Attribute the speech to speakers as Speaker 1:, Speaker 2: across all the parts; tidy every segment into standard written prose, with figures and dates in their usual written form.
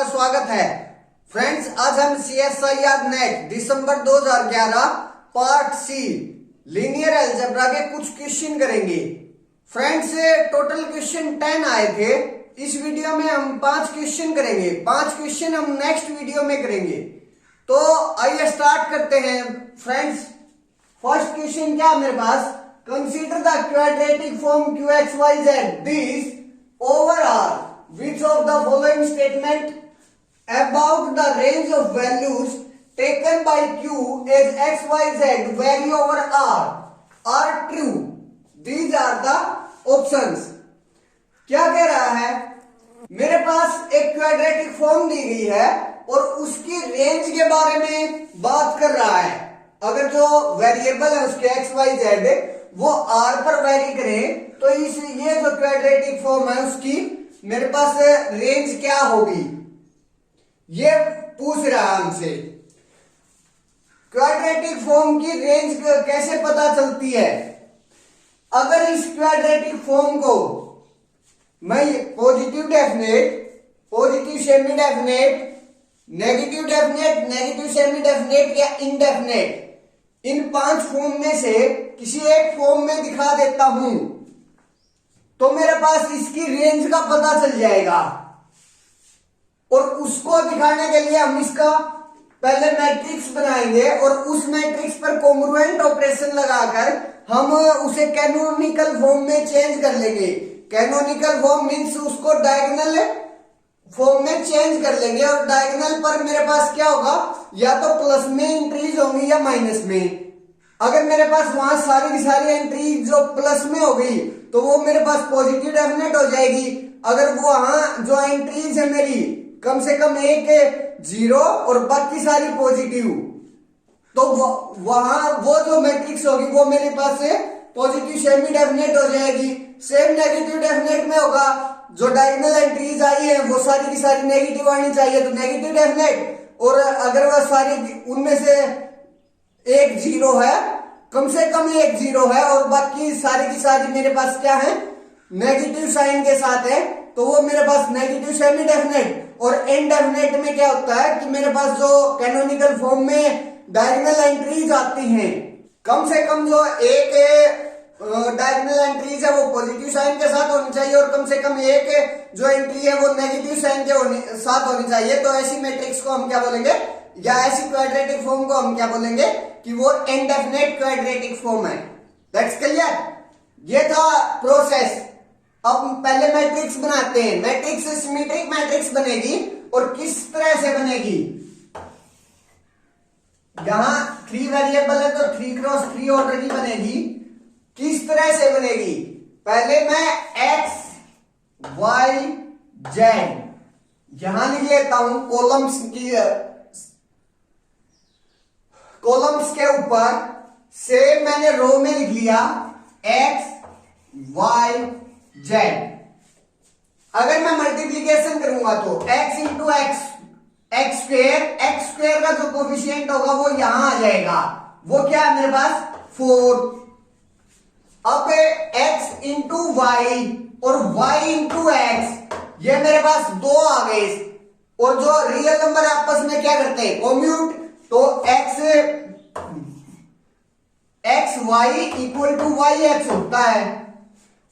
Speaker 1: आपका स्वागत है। फ्रेंड्स, आज हम CSIR नेट दिसंबर 2011 पार्ट सी लीनियर अलजेब्रा के कुछ क्वेश्चन करेंगे। फ्रेंड्स, टोटल क्वेश्चन 10 आए थे। इस वीडियो में हम 5 क्वेश्चन करेंगे। 5 क्वेश्चन हम नेक्स्ट वीडियो में करेंगे। तो आइए स्टार्ट करते हैं। फ्रेंड्स, फर्स्ट क्वेश्चन क्या मेरे पास, consider the quadratic form QXYZ this over R. Which of the following statement about the range of values taken by Q as XYZ vary over R are true? These are the options. क्या कह रहा है, मेरे पास एक quadratic form दी गई है और उसकी रेंज के बारे में बात कर रहा है। अगर जो वेरिएबल है उसके XYZ वो R पर वेरी करें तो इस ये जो क्वाड्रेटिक फॉर्म है उसकी मेरे पास रेंज क्या होगी, ये पूछ रहा है हमसे। क्वाड्रेटिक फॉर्म की रेंज कैसे पता चलती है? अगर इस क्वाड्रेटिक फॉर्म को मैं positive definite, positive semi definite, negative definite, negative semi definite या इनडेफिनेट, इन 5 फॉर्म में से किसी एक फॉर्म में दिखा देता हूं तो मेरे पास इसकी रेंज का पता चल जाएगा। और उसको दिखाने के लिए हम इसका पहले मैट्रिक्स बनाएंगे और उस मैट्रिक्स पर कॉन्ग्रुएंट ऑपरेशन लगाकर हम उसे कैनोनिकल फॉर्म में चेंज कर लेंगे। कैनोनिकल फॉर्म मीन्स उसको डायगोनल फॉर्म में चेंज कर लेंगे और डायगोनल पर मेरे पास क्या होगा, या तो प्लस में एंट्रीज होंगी या माइनस में। अगर मेरे पास वहां सारी की सारी एंट्री जो प्लस में हो गई तो वो मेरे पास पॉजिटिव डेफिनेट हो जाएगी। अगर वो वहां जो एंट्रीज है मेरी कम से कम एक 0 और बाकी सारी पॉजिटिव, तो वहां वो जो मैट्रिक्स होगी वो मेरे पास से पॉजिटिव सेमी डेफिनेट हो जाएगी। सेम नेगेटिव डेफिनेट में होगा, जो डायगोनल एंट्रीज आई है वो सारी की सारी नेगेटिव आनी चाहिए तो नेगेटिव डेफिनेट। और अगर वह सारी उनमें से एक 0 है, कम से कम एक 0 है और बाकी सारी की सारी मेरे पास क्या है, नेगेटिव साइन के साथ है, तो वो मेरे पास नेगेटिव सेमी डेफिनेट। और इनडेफिनेट में क्या होता है कि मेरे पास जो कैनोनिकल फॉर्म में डायगोनल एंट्रीज आती हैं, कम से कम जो एक डायगोनल एंट्रीज है वो पॉजिटिव साइन के साथ होनी चाहिए और कम से कम एक जो एंट्री है वो नेगेटिव साइन के साथ होनी चाहिए। तो ऐसी मैट्रिक्स को हम क्या बोलेंगे, या ऐसी क्वाड्रेटिक फॉर्म को हम क्या बोलेंगे कि वो इनडेफिनेट क्वाड्रेटिक फॉर्म है। That's clear. ये था प्रोसेस। अब पहले मैट्रिक्स बनाते हैं। मैट्रिक्स सिमेट्रिक मैट्रिक्स बनेगी और किस तरह से बनेगी, यहां 3 वेरिएबल है तो 3x3 ऑर्डर की बनेगी। किस तरह से बनेगी, पहले मैं x y z यहां लिख लेता हूं कॉलम्स की, कॉलम्स के ऊपर से मैंने रो में लिख लिया x y z। अगर मैं मल्टीप्लीकेशन करूंगा तो x into x, x square का जो कोफिशिएंट होगा वो यहां आ जाएगा, वो क्या है मेरे पास 4। अब x इंटू वाई और y इंटू एक्स, ये मेरे पास 2 आ गए। और जो रियल नंबर आपस में क्या करते हैं, कॉम्यूट, तो X Y equal to Y X होता है।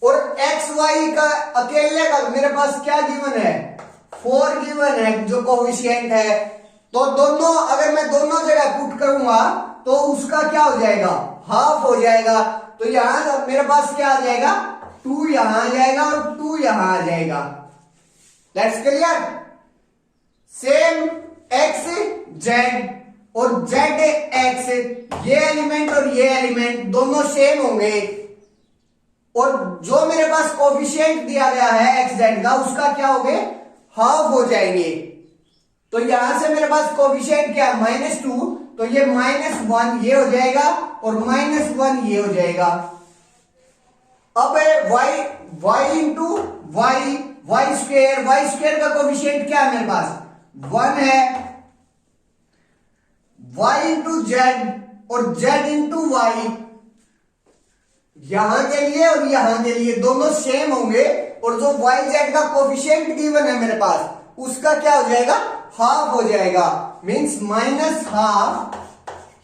Speaker 1: और एक्स वाई का अकेले का मेरे पास क्या गिवन है, 4 गिवन है जो कोफिशिएंट है। तो दोनों अगर मैं दोनों जगह पुट करूंगा तो उसका क्या हो जाएगा, हाफ हो जाएगा। तो यहां मेरे पास क्या आ जाएगा, 2 यहां आ जाएगा और 2 यहां आ जाएगा। That's clear. Same x z और z x, ये एलिमेंट और ये एलिमेंट दोनों सेम होंगे और जो मेरे पास कोफिशिएंट दिया गया है x z का उसका क्या हो गए, हाफ हो जाएंगे। तो यहां से मेरे पास कोफिशिएंट क्या है, -2, तो ये -1 ये हो जाएगा और -1 ये हो जाएगा। अब y इंटू y स्क्वेयर का कोफिशिएंट क्या है मेरे पास 1 है, y इंटू जेड और z इंटू वाई, यहां के लिए और यहां के लिए दोनों सेम होंगे और जो y z का कोफिशिएंट गिवन है मेरे पास उसका क्या हो जाएगा, हाफ हो जाएगा। मींस माइनस हाफ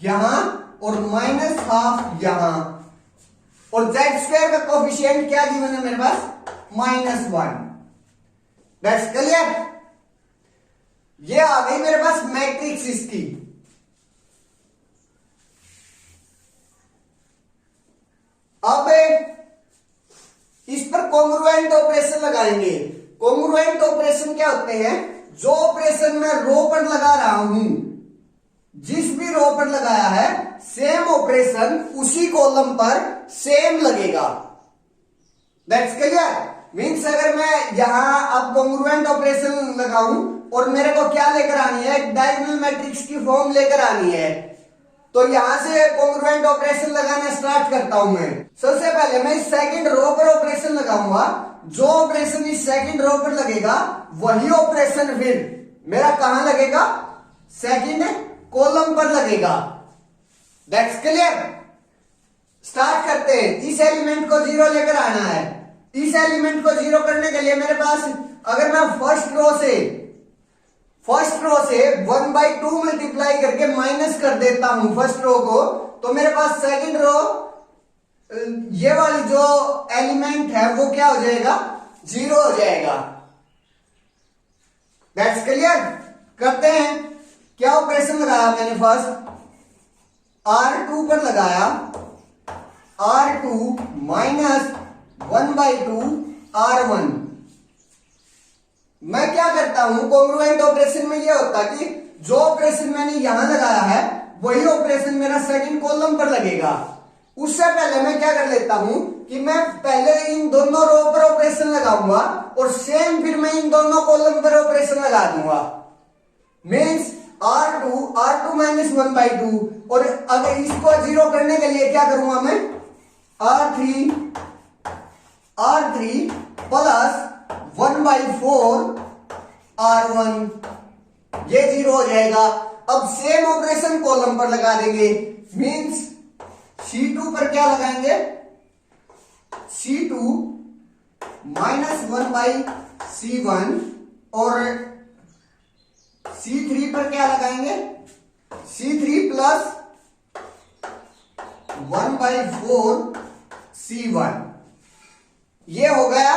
Speaker 1: यहां और माइनस हाफ यहां, और जेड स्क्वायर का कोफिशिएंट क्या गिवन है मेरे पास, -1। That's clear. ये आ गई मेरे पास मैट्रिक्स इसकी। अब इस पर कॉन्ग्रुएंट ऑपरेशन लगाएंगे। कॉन्ग्रुएंट ऑपरेशन क्या होते हैं, जो ऑपरेशन मैं रो पर लगा रहा हूं, जिस भी रो पर लगाया है सेम ऑपरेशन उसी कॉलम पर सेम लगेगा। That's clear. मीन्स अगर मैं यहां अब कॉन्ग्रुएंट ऑपरेशन लगाऊं और मेरे को क्या लेकर आनी है, एक डायगोनल मैट्रिक्स की फॉर्म लेकर आनी है, तो यहां से कॉन्ग्रुएंट ऑपरेशन लगाना स्टार्ट करता हूं मैं। सबसे पहले मैं इस सेकंड रो पर ऑपरेशन लगाऊंगा। जो ऑपरेशन इस सेकंड रो पर लगेगा वही ऑपरेशन फिर मेरा कहां लगेगा, सेकंड कॉलम पर लगेगा। That's clear. स्टार्ट करते हैं। इस एलिमेंट को 0 लेकर आना है। इस एलिमेंट को 0 करने के लिए मेरे पास, अगर मैं फर्स्ट रो से 1/2 मल्टीप्लाई करके माइनस कर देता हूं फर्स्ट रो को, तो मेरे पास सेकंड रो, ये वाली जो एलिमेंट है वो क्या हो जाएगा, 0 हो जाएगा। That's clear. करते हैं। क्या ऑपरेशन लगाया मैंने, फर्स्ट R2 पर लगाया, R2 माइनस 1/2 R1। मैं क्या करता हूं, कॉन्ग्रुएंट ऑपरेशन में यह होता कि जो ऑपरेशन मैंने यहां लगाया है वही ऑपरेशन मेरा सेकंड कॉलम पर लगेगा। उससे पहले मैं क्या कर लेता हूं कि मैं पहले इन दोनों रो पर ऑपरेशन लगाऊंगा और सेम फिर मैं इन दोनों कॉलम पर ऑपरेशन लगा दूंगा। मीन्स R2 माइनस 1/2, और अगर इसको 0 करने के लिए क्या करूंगा मैं, R3 प्लस 1/4 R1, ये 0 हो जाएगा। अब सेम ऑपरेशन कॉलम पर लगा देंगे। मीन्स C2 पर क्या लगाएंगे, C2 माइनस 1/C1, और C3 पर क्या लगाएंगे, C3 प्लस 1/4 C1। ये हो गया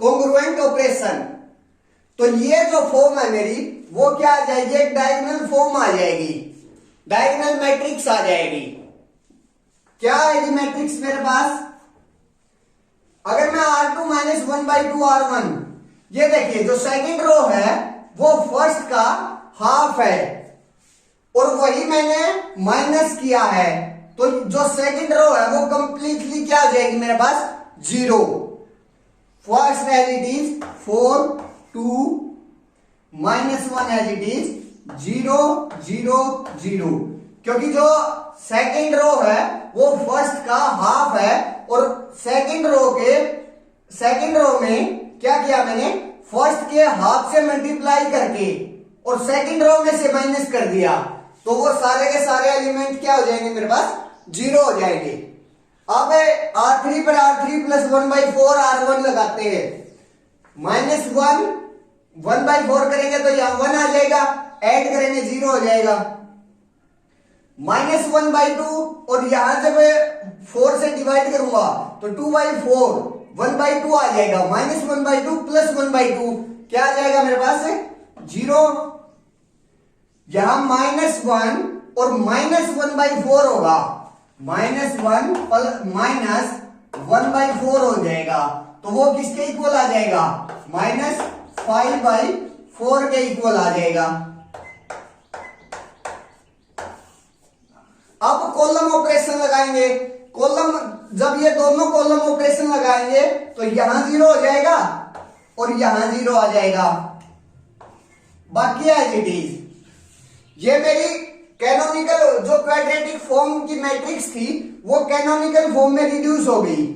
Speaker 1: कॉन्ग्रुएंट ऑपरेशन। तो ये जो फॉर्म है मेरी, वो क्या आ जाएगी, एक डायगोनल फॉर्म आ जाएगी, डायगोनल मैट्रिक्स आ जाएगी। क्या आएगी मैट्रिक्स मेरे पास, अगर मैं R2 माइनस 1/2 R1, ये देखिए जो सेकंड रो है वो फर्स्ट का हाफ है, और वही मैंने माइनस किया है, तो जो सेकंड रो है वो कंप्लीटली क्या आ जाएगी मेरे पास, 0। First as it is 4 2 minus 1 as it is 0 0 0, क्योंकि जो सेकंड रो है वो फर्स्ट का हाफ है, और सेकंड रो में क्या किया मैंने, फर्स्ट के हाफ से मल्टीप्लाई करके और सेकंड रो में से माइनस कर दिया, तो वो सारे के सारे एलिमेंट क्या हो जाएंगे मेरे पास, 0 हो जाएंगे। अब R3 पर R3 प्लस 1/4 R1 लगाते हैं। माइनस 1/4 करेंगे तो यहां 1 आ जाएगा, ऐड करेंगे 0 हो जाएगा। माइनस 1/2, और यहां जब 4 से डिवाइड करूंगा तो 2/4 1/2 आ जाएगा। माइनस 1/2 प्लस 1/2 क्या आ जाएगा मेरे पास, 0। यहां -1 और माइनस 1/4 होगा, -1 माइनस 1/4 हो जाएगा, तो वो किसके इक्वल आ जाएगा, -5/4 के इक्वल आ जाएगा। अब कॉलम ऑपरेशन लगाएंगे। कॉलम, जब ये दोनों कॉलम ऑपरेशन लगाएंगे तो यहां 0 हो जाएगा और यहां 0 आ जाएगा, बाकी एज इट इज। ये मेरी कैनोनिकल जो क्वाड्रेटिक फॉर्म की मैट्रिक्स थी वो कैनोनिकल फॉर्म में रिड्यूस हो गई,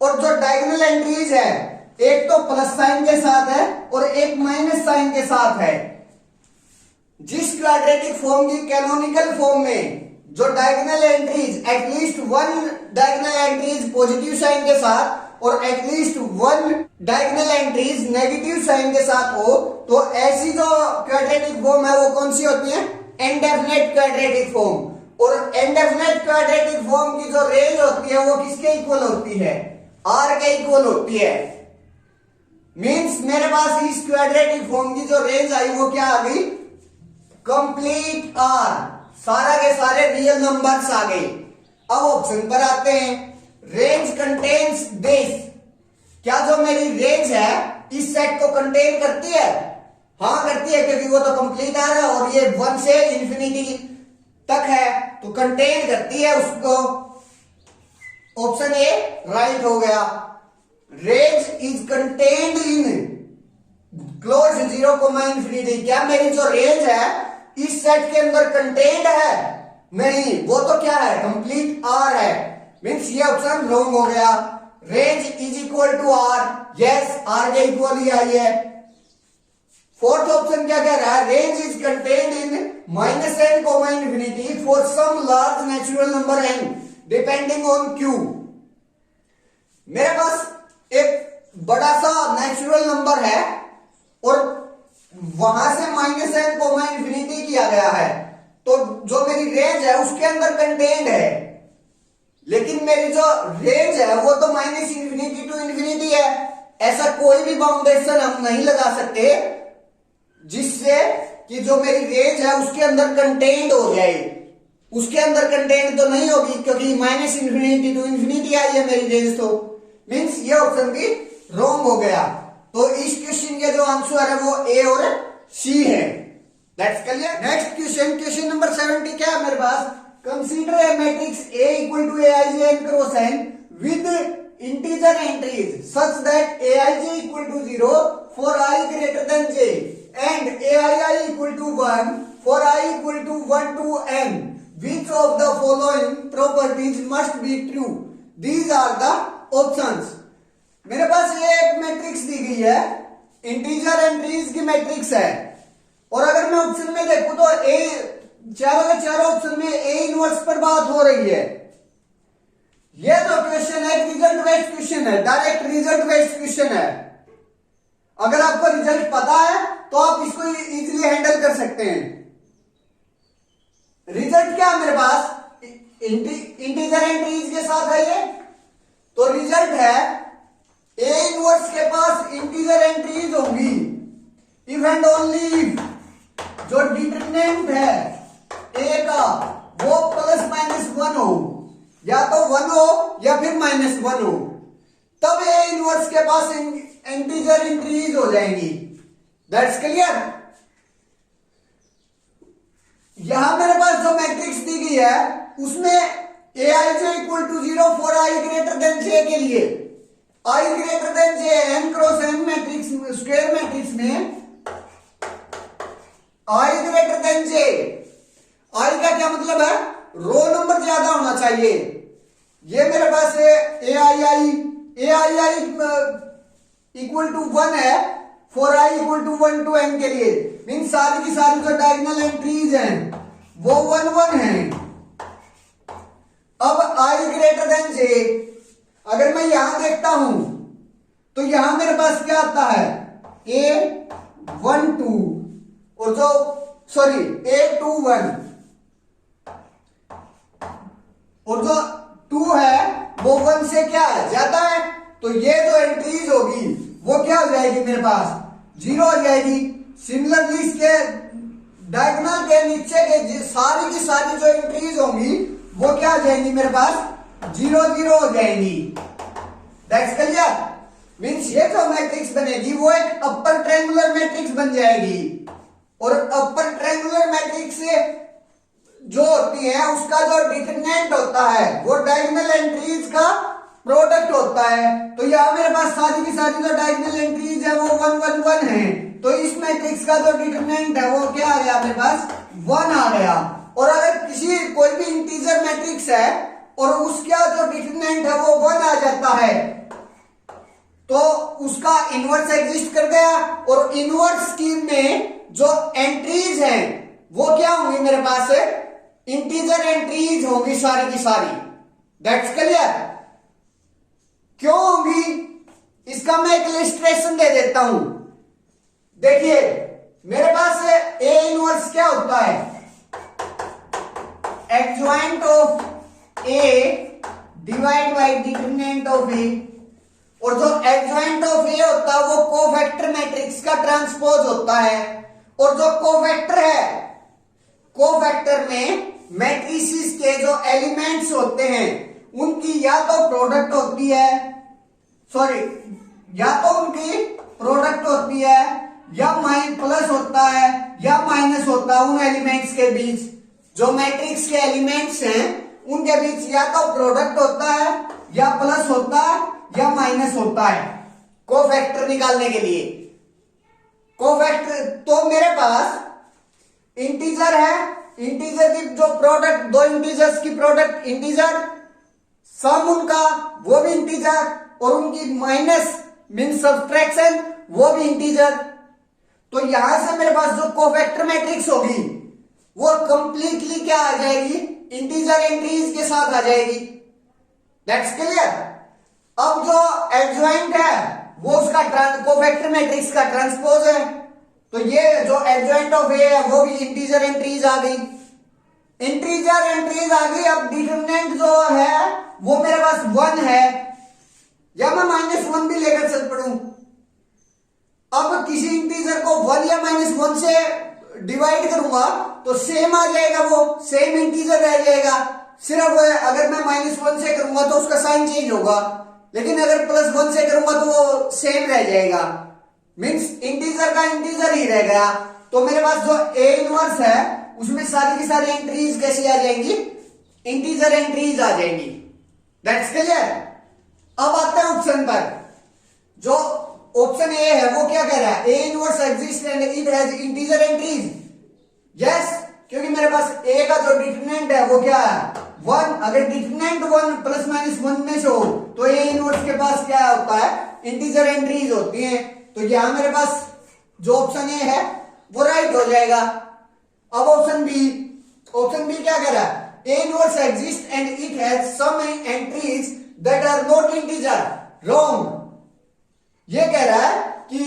Speaker 1: और जो डायगोनल एंट्रीज है एक तो प्लस साइन के साथ है और एक माइनस साइन के साथ है। जिस क्वाड्रेटिक फॉर्म की कैनोनिकल फॉर्म में जो diagonal entries, at least one diagonal entries positive sign के साथ और at least one diagonal entries negative sign के साथ हो, तो ऐसी जो क्वाड्रेटिक फॉर्म है वो कौन सी होती है? Indefinite quadratic form. और इंडेफिनेट क्वाड्रेटिक फॉर्म की जो रेंज होती है वो किसके इक्वल होती है? आर के इक्वल होती है। मींस मेरे पास इस क्वाड्रेटिक फॉर्म की जो रेंज आई वो क्या आ गई? कंप्लीट आर, सारा के सारे रियल नंबर्स आ गए। अब ऑप्शन पर आते हैं। रेंज कंटेन्स दिस, क्या जो मेरी रेंज है इस सेट को कंटेन करती है? हाँ करती है, क्योंकि वो तो कंप्लीट आर है और ये 1 से इंफिनिटी तक है, तो कंटेन करती है उसको। ऑप्शन ए राइट हो गया। Range is contained in close 0, क्या मेरी जो रेंज है इस सेट के अंदर कंटेन्ड है? नहीं, वो तो क्या है? कंप्लीट आर है। मीन्स ये ऑप्शन रॉन्ग हो गया। Range is equal to R, yes R के इक्वल ही आई है। फोर्थ ऑप्शन क्या कह रहा है? Range is contained in -n, for some large natural number n depending on q। मेरे पास एक बड़ा सा नेचुरल नंबर है और वहां से -n, किया गया है, तो जो मेरी रेंज है उसके अंदर कंटेन्ड है। लेकिन मेरी जो रेंज है वो तो -∞ to ∞ है। ऐसा कोई भी बाउंडेशन हम नहीं लगा सकते जिससे कि जो मेरी रेंज है उसके अंदर कंटेन्ड हो जाए। उसके अंदर कंटेन्ड तो नहीं होगी, क्योंकि -∞ to ∞ आई है मेरी रेंज, तो मीन्स ये ऑप्शन भी रॉन्ग हो गया। तो इस क्वेश्चन के जो आंसर है वो ए और सी है। That's clear. Next question, question number 70 क्या है मेरे पास? Consider a matrix A equal to Aij n cross n with integer entries such that Aij equal to 0 for I greater than j and Aii equal to 1 for I equal to 1 to n. Which of the following properties must be true? These are the options. मेरे पास ये एक matrix दी गई है, integer entries की matrix है, और अगर मैं ऑप्शन में देखूं तो ए चारों के चारों ऑप्शन में ए इनवर्स पर बात हो रही है। ये जो क्वेश्चन है रिजल्ट बेस्ड क्वेश्चन है, डायरेक्ट रिजल्ट बेस्ड क्वेश्चन है। अगर आपको रिजल्ट पता है तो आप इसको इजीली हैंडल कर सकते हैं। रिजल्ट क्या है मेरे पास? इंटीजर एंट्रीज के साथ है ये, तो रिजल्ट है ए इनवर्स के पास इंटीजर एंट्रीज होंगी इफ एंड ओनली इफ जो डिटरमिनेंट है ए का वो +-1 हो, या तो 1 हो या फिर -1 हो, तब ए इनवर्स के पास इंटीजर इंक्रीज हो जाएंगी। That's clear. यहां मेरे पास जो मैट्रिक्स दी गई है उसमें Aij equal to 0 for i greater than j के लिए, i greater than j n cross n matrix square matrix में i greater than j, i का क्या मतलब है? रो नंबर ज्यादा होना चाहिए। ये मेरे पास aii इक्वल टू 1 है for i equal to 1 to n के लिए, मीन सारी की सारी जो डायगोनल एंट्रीज हैं वो 1 1 है। अब i ग्रेटर देन j, अगर मैं यहां देखता हूं तो यहां मेरे पास क्या आता है? a1 2 और जो a21 और जो 2 है वो 1 से क्या है? ज्यादा है, तो ये जो एंट्रीज होगी वो क्या हो जाएगी? मेरे पास 0 हो जाएगी। सिमिलरली इसके डायगोनल के नीचे के सारी की सारी जो एंट्रीज होंगी वो क्या हो जाएंगी? मेरे पास 0 0 हो जाएंगी। That's clear. मींस ये जो मैट्रिक्स बनेगी वो एक अपर ट्रायंगुलर मैट्रिक्स बन जाएगी, और अपर ट्रायंगुलर मैट्रिक्स जो होती है उसका जो डिटरमिनेंट होता है वो डायगोनल एंट्रीज का प्रोडक्ट होता है। तो यहां मेरे पास सारी की सारी जो डायगोनल एंट्रीज है वो 1 1 1 है, तो इस मैट्रिक्स का जो डिटरमिनेंट है वो क्या आ गया? मेरे पास 1 आ गया। और अगर किसी कोई भी इंटीजर मैट्रिक्स है और उसका जो डिटरमिनेंट है वो 1 आ जाता है तो उसका इनवर्स एग्जिस्ट कर गया, और इनवर्स स्कीम में जो एंट्रीज हैं वो क्या होंगी? मेरे पास इंटीजर एंट्रीज होंगी सारी की सारी। That's clear. क्यों होगी इसका मैं एक इलस्ट्रेशन दे देता हूं। देखिए मेरे पास ए इनवर्स क्या होता है, adjoint of A divide by determinant of A, और जो एडजॉइंट ऑफ ए होता है वो कोफैक्टर मैट्रिक्स का ट्रांसपोज होता है। और जो कोफैक्टर है, कोफैक्टर में मैट्रिसेस के जो एलिमेंट्स होते हैं उनकी या तो प्रोडक्ट होती है, सॉरी या तो उनकी प्रोडक्ट होती है या प्लस होता है या माइनस होता है उन एलिमेंट्स के बीच। जो मैट्रिक्स के एलिमेंट्स हैं उनके बीच या तो प्रोडक्ट होता है या प्लस होता है या माइनस होता है कोफैक्टर निकालने के लिए। कोफैक्टर तो मेरे पास इंटीजर है, इंटीजर की जो प्रोडक्ट, दो इंटीजर्स की प्रोडक्ट इंटीजर, सम उनका वो भी इंटीजर, और उनकी माइनस मीन सब्ट्रैक्शन वो भी इंटीजर। तो यहां से मेरे पास जो कोफैक्टर मैट्रिक्स होगी वो कंप्लीटली क्या आ जाएगी, इंटीजर एंट्रीज के साथ आ जाएगी। That's clear. अब जो एडजॉइंट है वो उसका कोफैक्टर मैट्रिक्स का ट्रांसपोज है, तो ये जो एडजॉइंट ऑफ ए है वो भी इंटीजर एंट्रीज आ गई, इंटीजर एंट्रीज आ गई। अब डिटरमिनेंट जो है वो मेरे पास 1 है, या मैं -1 भी लेकर चल पड़ू। अब किसी इंटीजर को 1 या -1 से डिवाइड करूंगा तो सेम आ जाएगा, वो सेम इंटीजर रह जाएगा। सिर्फ अगर मैं -1 से करूंगा तो उसका साइन चेंज होगा, लेकिन अगर +1 से करूंगा तो वो सेम रह जाएगा, मीन्स इंटीजर का इंटीजर ही रह गया। तो मेरे पास जो ए इनवर्स है उसमें सारी की सारी एंट्रीज कैसी आ जाएंगी, इंटीजर एंट्रीज आ जाएंगी। That's clear. अब आते हैं ऑप्शन पर। जो ऑप्शन ए है वो क्या कह रहा है, A inverse exist and it has integer entries. Yes, क्योंकि मेरे पास ए का जो डिटरमिनेंट है वो क्या है, 1। अगर डिटरमिनेंट 1 ±1 में से हो तो ए इनवर्स के पास क्या होता है, इंटीजर एंट्रीज होती हैं। तो यहां मेरे पास जो ऑप्शन ए है वो राइट हो जाएगा। अब ऑप्शन बी, ऑप्शन बी क्या कह रहा है, A inverse exist and it has some entries that are not integer. Wrong. ये कह रहा है कि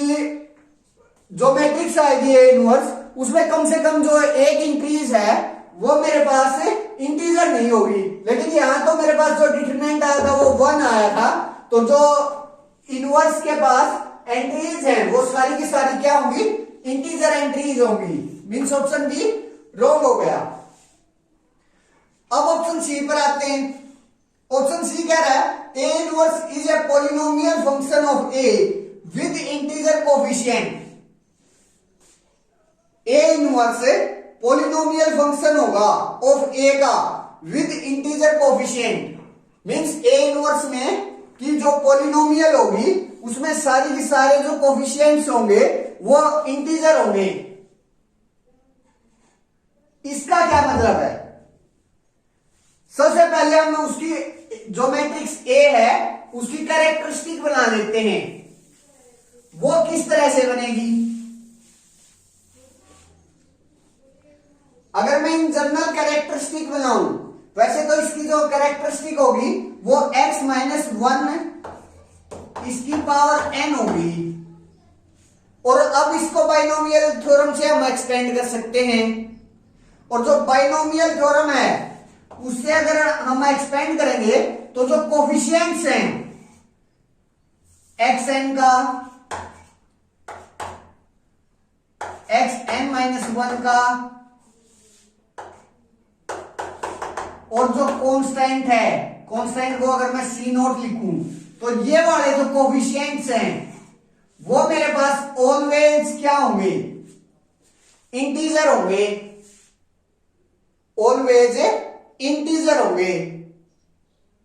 Speaker 1: जो मैट्रिक्स आएगी ए इनवर्स उसमें कम से कम जो एक इंक्रीज है वो मेरे पास इंटीजर नहीं होगी, लेकिन यहां तो मेरे पास जो डिटरमिनेंट आया था वो 1 आया था, तो जो इनवर्स के पास एंट्रीज हैं वो सारी की सारी क्या होंगी, इंटीजर एंट्रीज होंगी। मींस ऑप्शन बी रॉन्ग हो गया। अब ऑप्शन सी पर आते हैं। ऑप्शन सी कह रहा है A inverse is a polynomial function of A with integer coefficient. A inverse polynomial function होगा ऑफ ए का with integer coefficient. Means A inverse में की जो पॉलिनोमियल होगी उसमें सारी की सारे जो कोफिशिएंट्स होंगे वो इंटीजर होंगे। इसका क्या मतलब है, सबसे पहले हम उसकी जो मैट्रिक्स ए है उसकी कैरेक्टरिस्टिक बना लेते हैं। वो किस तरह से बनेगी, अगर मैं इन जनरल कैरेक्टरिस्टिक बनाऊं, वैसे तो इसकी जो कैरेक्टरिस्टिक होगी वो x - 1 इसकी पावर n होगी, और अब इसको बाइनोमियल थ्योरम से हम एक्सपेंड कर सकते हैं। और जो बाइनोमियल थ्योरम है उससे अगर हम एक्सपेंड करेंगे तो जो कोफिशिएंट्स हैं xn का, xn - 1 का, और जो कांस्टेंट है, कांस्टेंट को अगर मैं C0 लिखूं तो ये वाले जो कोफिशिएंट्स हैं वो मेरे पास ऑलवेज क्या होंगे, इंटीजर होंगे, ऑलवेज इंटीजर होंगे।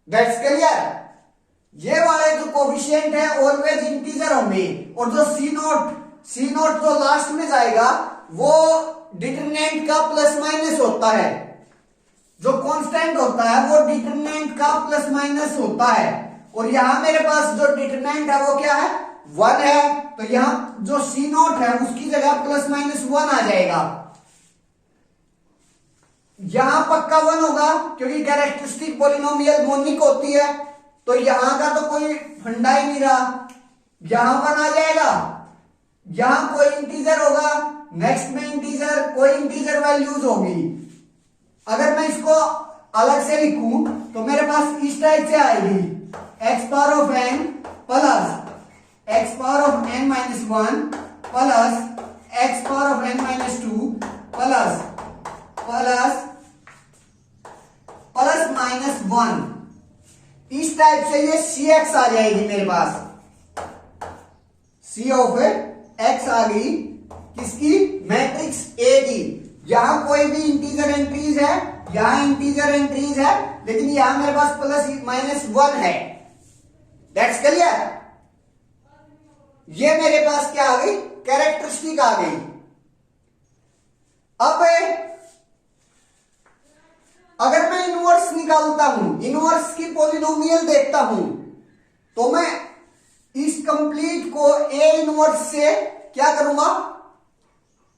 Speaker 1: That's clear. ये वाले जो कोफिशिएंट है ऑलवेज इंटीजर होंगे, और जो C0 जो लास्ट में जाएगा वो डिटरमिनेंट का +- होता है। जो कांस्टेंट होता है वो डिटरमिनेंट का +- होता है, और यहां मेरे पास जो डिटरमिनेंट है वो क्या है, 1 है, तो यहां जो C0 है उसकी जगह +- 1 आ जाएगा। यहां पक्का 1 होगा क्योंकि कैरेक्टरिस्टिक पॉलिनोमियल मोनिक होती है, तो यहां का तो कोई फंडा ही नहीं रहा, यहां 1 आ जाएगा, यहां कोई इंटीजर होगा, नेक्स्ट में इंटीजर, कोई इंटीजर वैल्यूज होगी। अगर मैं इसको अलग से लिखूं तो मेरे पास इस टाइप से आएगी, x power of n plus x power of n minus 1 plus x power of n minus 2 plus plus plus minus 1। इस टाइप से ये cx आ जाएगी मेरे पास, c ऑफ x आ गई किसकी, मैट्रिक्स A की। यहां कोई भी इंटीजर एंट्रीज है, यहां इंटीजर एंट्रीज है, लेकिन यहां मेरे पास प्लस माइनस 1 है। That's clear. ये मेरे पास क्या आ गई, कैरेक्टरिस्टिक आ गई। अब अगर मैं इनवर्स निकालता हूं, इनवर्स की पॉलिनोमियल देखता हूं, तो मैं इस कंप्लीट को ए इनवर्स से क्या करूंगा,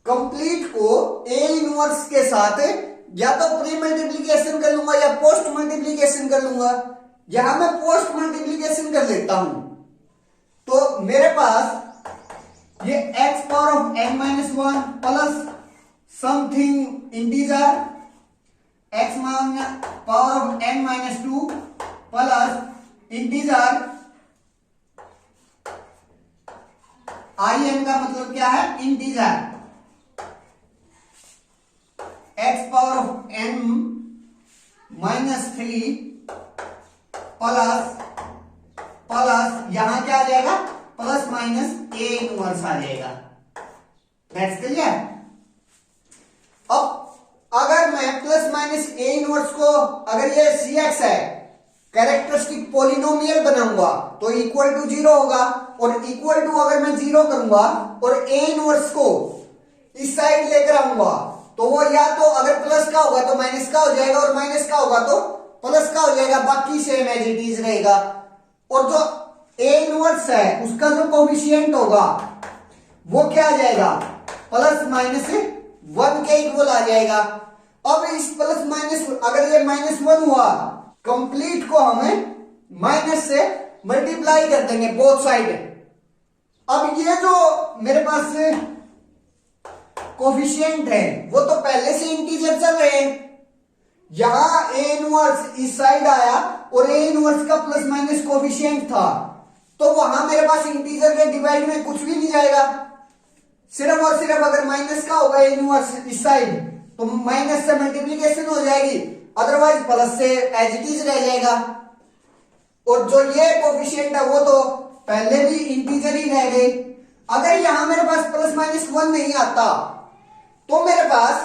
Speaker 1: कंप्लीट को ए इनवर्स के साथ या तो प्री मल्टीप्लीकेशन कर लूंगा या पोस्ट मल्टीप्लीकेशन कर लूंगा। यहां मैं पोस्ट मल्टीप्लीकेशन कर लेता हूं, तो मेरे पास ये x power of n minus 1 plus something integer x power of n minus 2 plus integer in का मतलब क्या है, integer x power of n minus 3 plus plus यहां क्या आ जाएगा, प्लस माइनस a इनवर्स आ जाएगा। That's clear. अब अगर मैं प्लस माइनस a इनवर्स को, अगर ये cx है, कैरेक्टरिस्टिक पॉलिनोमियल बनाऊंगा तो इक्वल टू 0 होगा, और इक्वल टू अगर मैं 0 करूंगा और a इनवर्स को इस साइड लेकर आऊंगा तो वो या तो अगर प्लस का होगा तो माइनस का हो जाएगा, और माइनस का होगा तो प्लस का हो जाएगा, बाकी सेम एज इट इज रहेगा। और जो a इनवर्स है उसका जो कोफिशिएंट होगा वो क्या आ जाएगा, प्लस माइनस 1 के इक्वल आ जाएगा। अब इस प्लस माइनस, अगर ये माइनस 1 हुआ, कंप्लीट को हमें माइनस से मल्टीप्लाई कर देंगे बोथ साइड। अब ये जो मेरे पास कोफिशिएंट है वो तो पहले से इंटीजर चल रहे हैं, यहां a इनवर्स इस साइड आया और a इनवर्स का प्लस माइनस कोफिशिएंट था, तो वहां मेरे पास इंटीजर के डिवाइड में कुछ भी नहीं जाएगा। सिर्फ और सिर्फ अगर माइनस का होगा a इनवर्स इस साइड तो माइनस से मल्टीप्लीकेशन हो जाएगी, अदरवाइज प्लस से एज इट इज रह जाएगा। और जो ये कोफिशिएंट है वो तो पहले भी इंटीजर ही रह गए। अगर यहां मेरे पास प्लस माइनस 1 नहीं आता, तो मेरे पास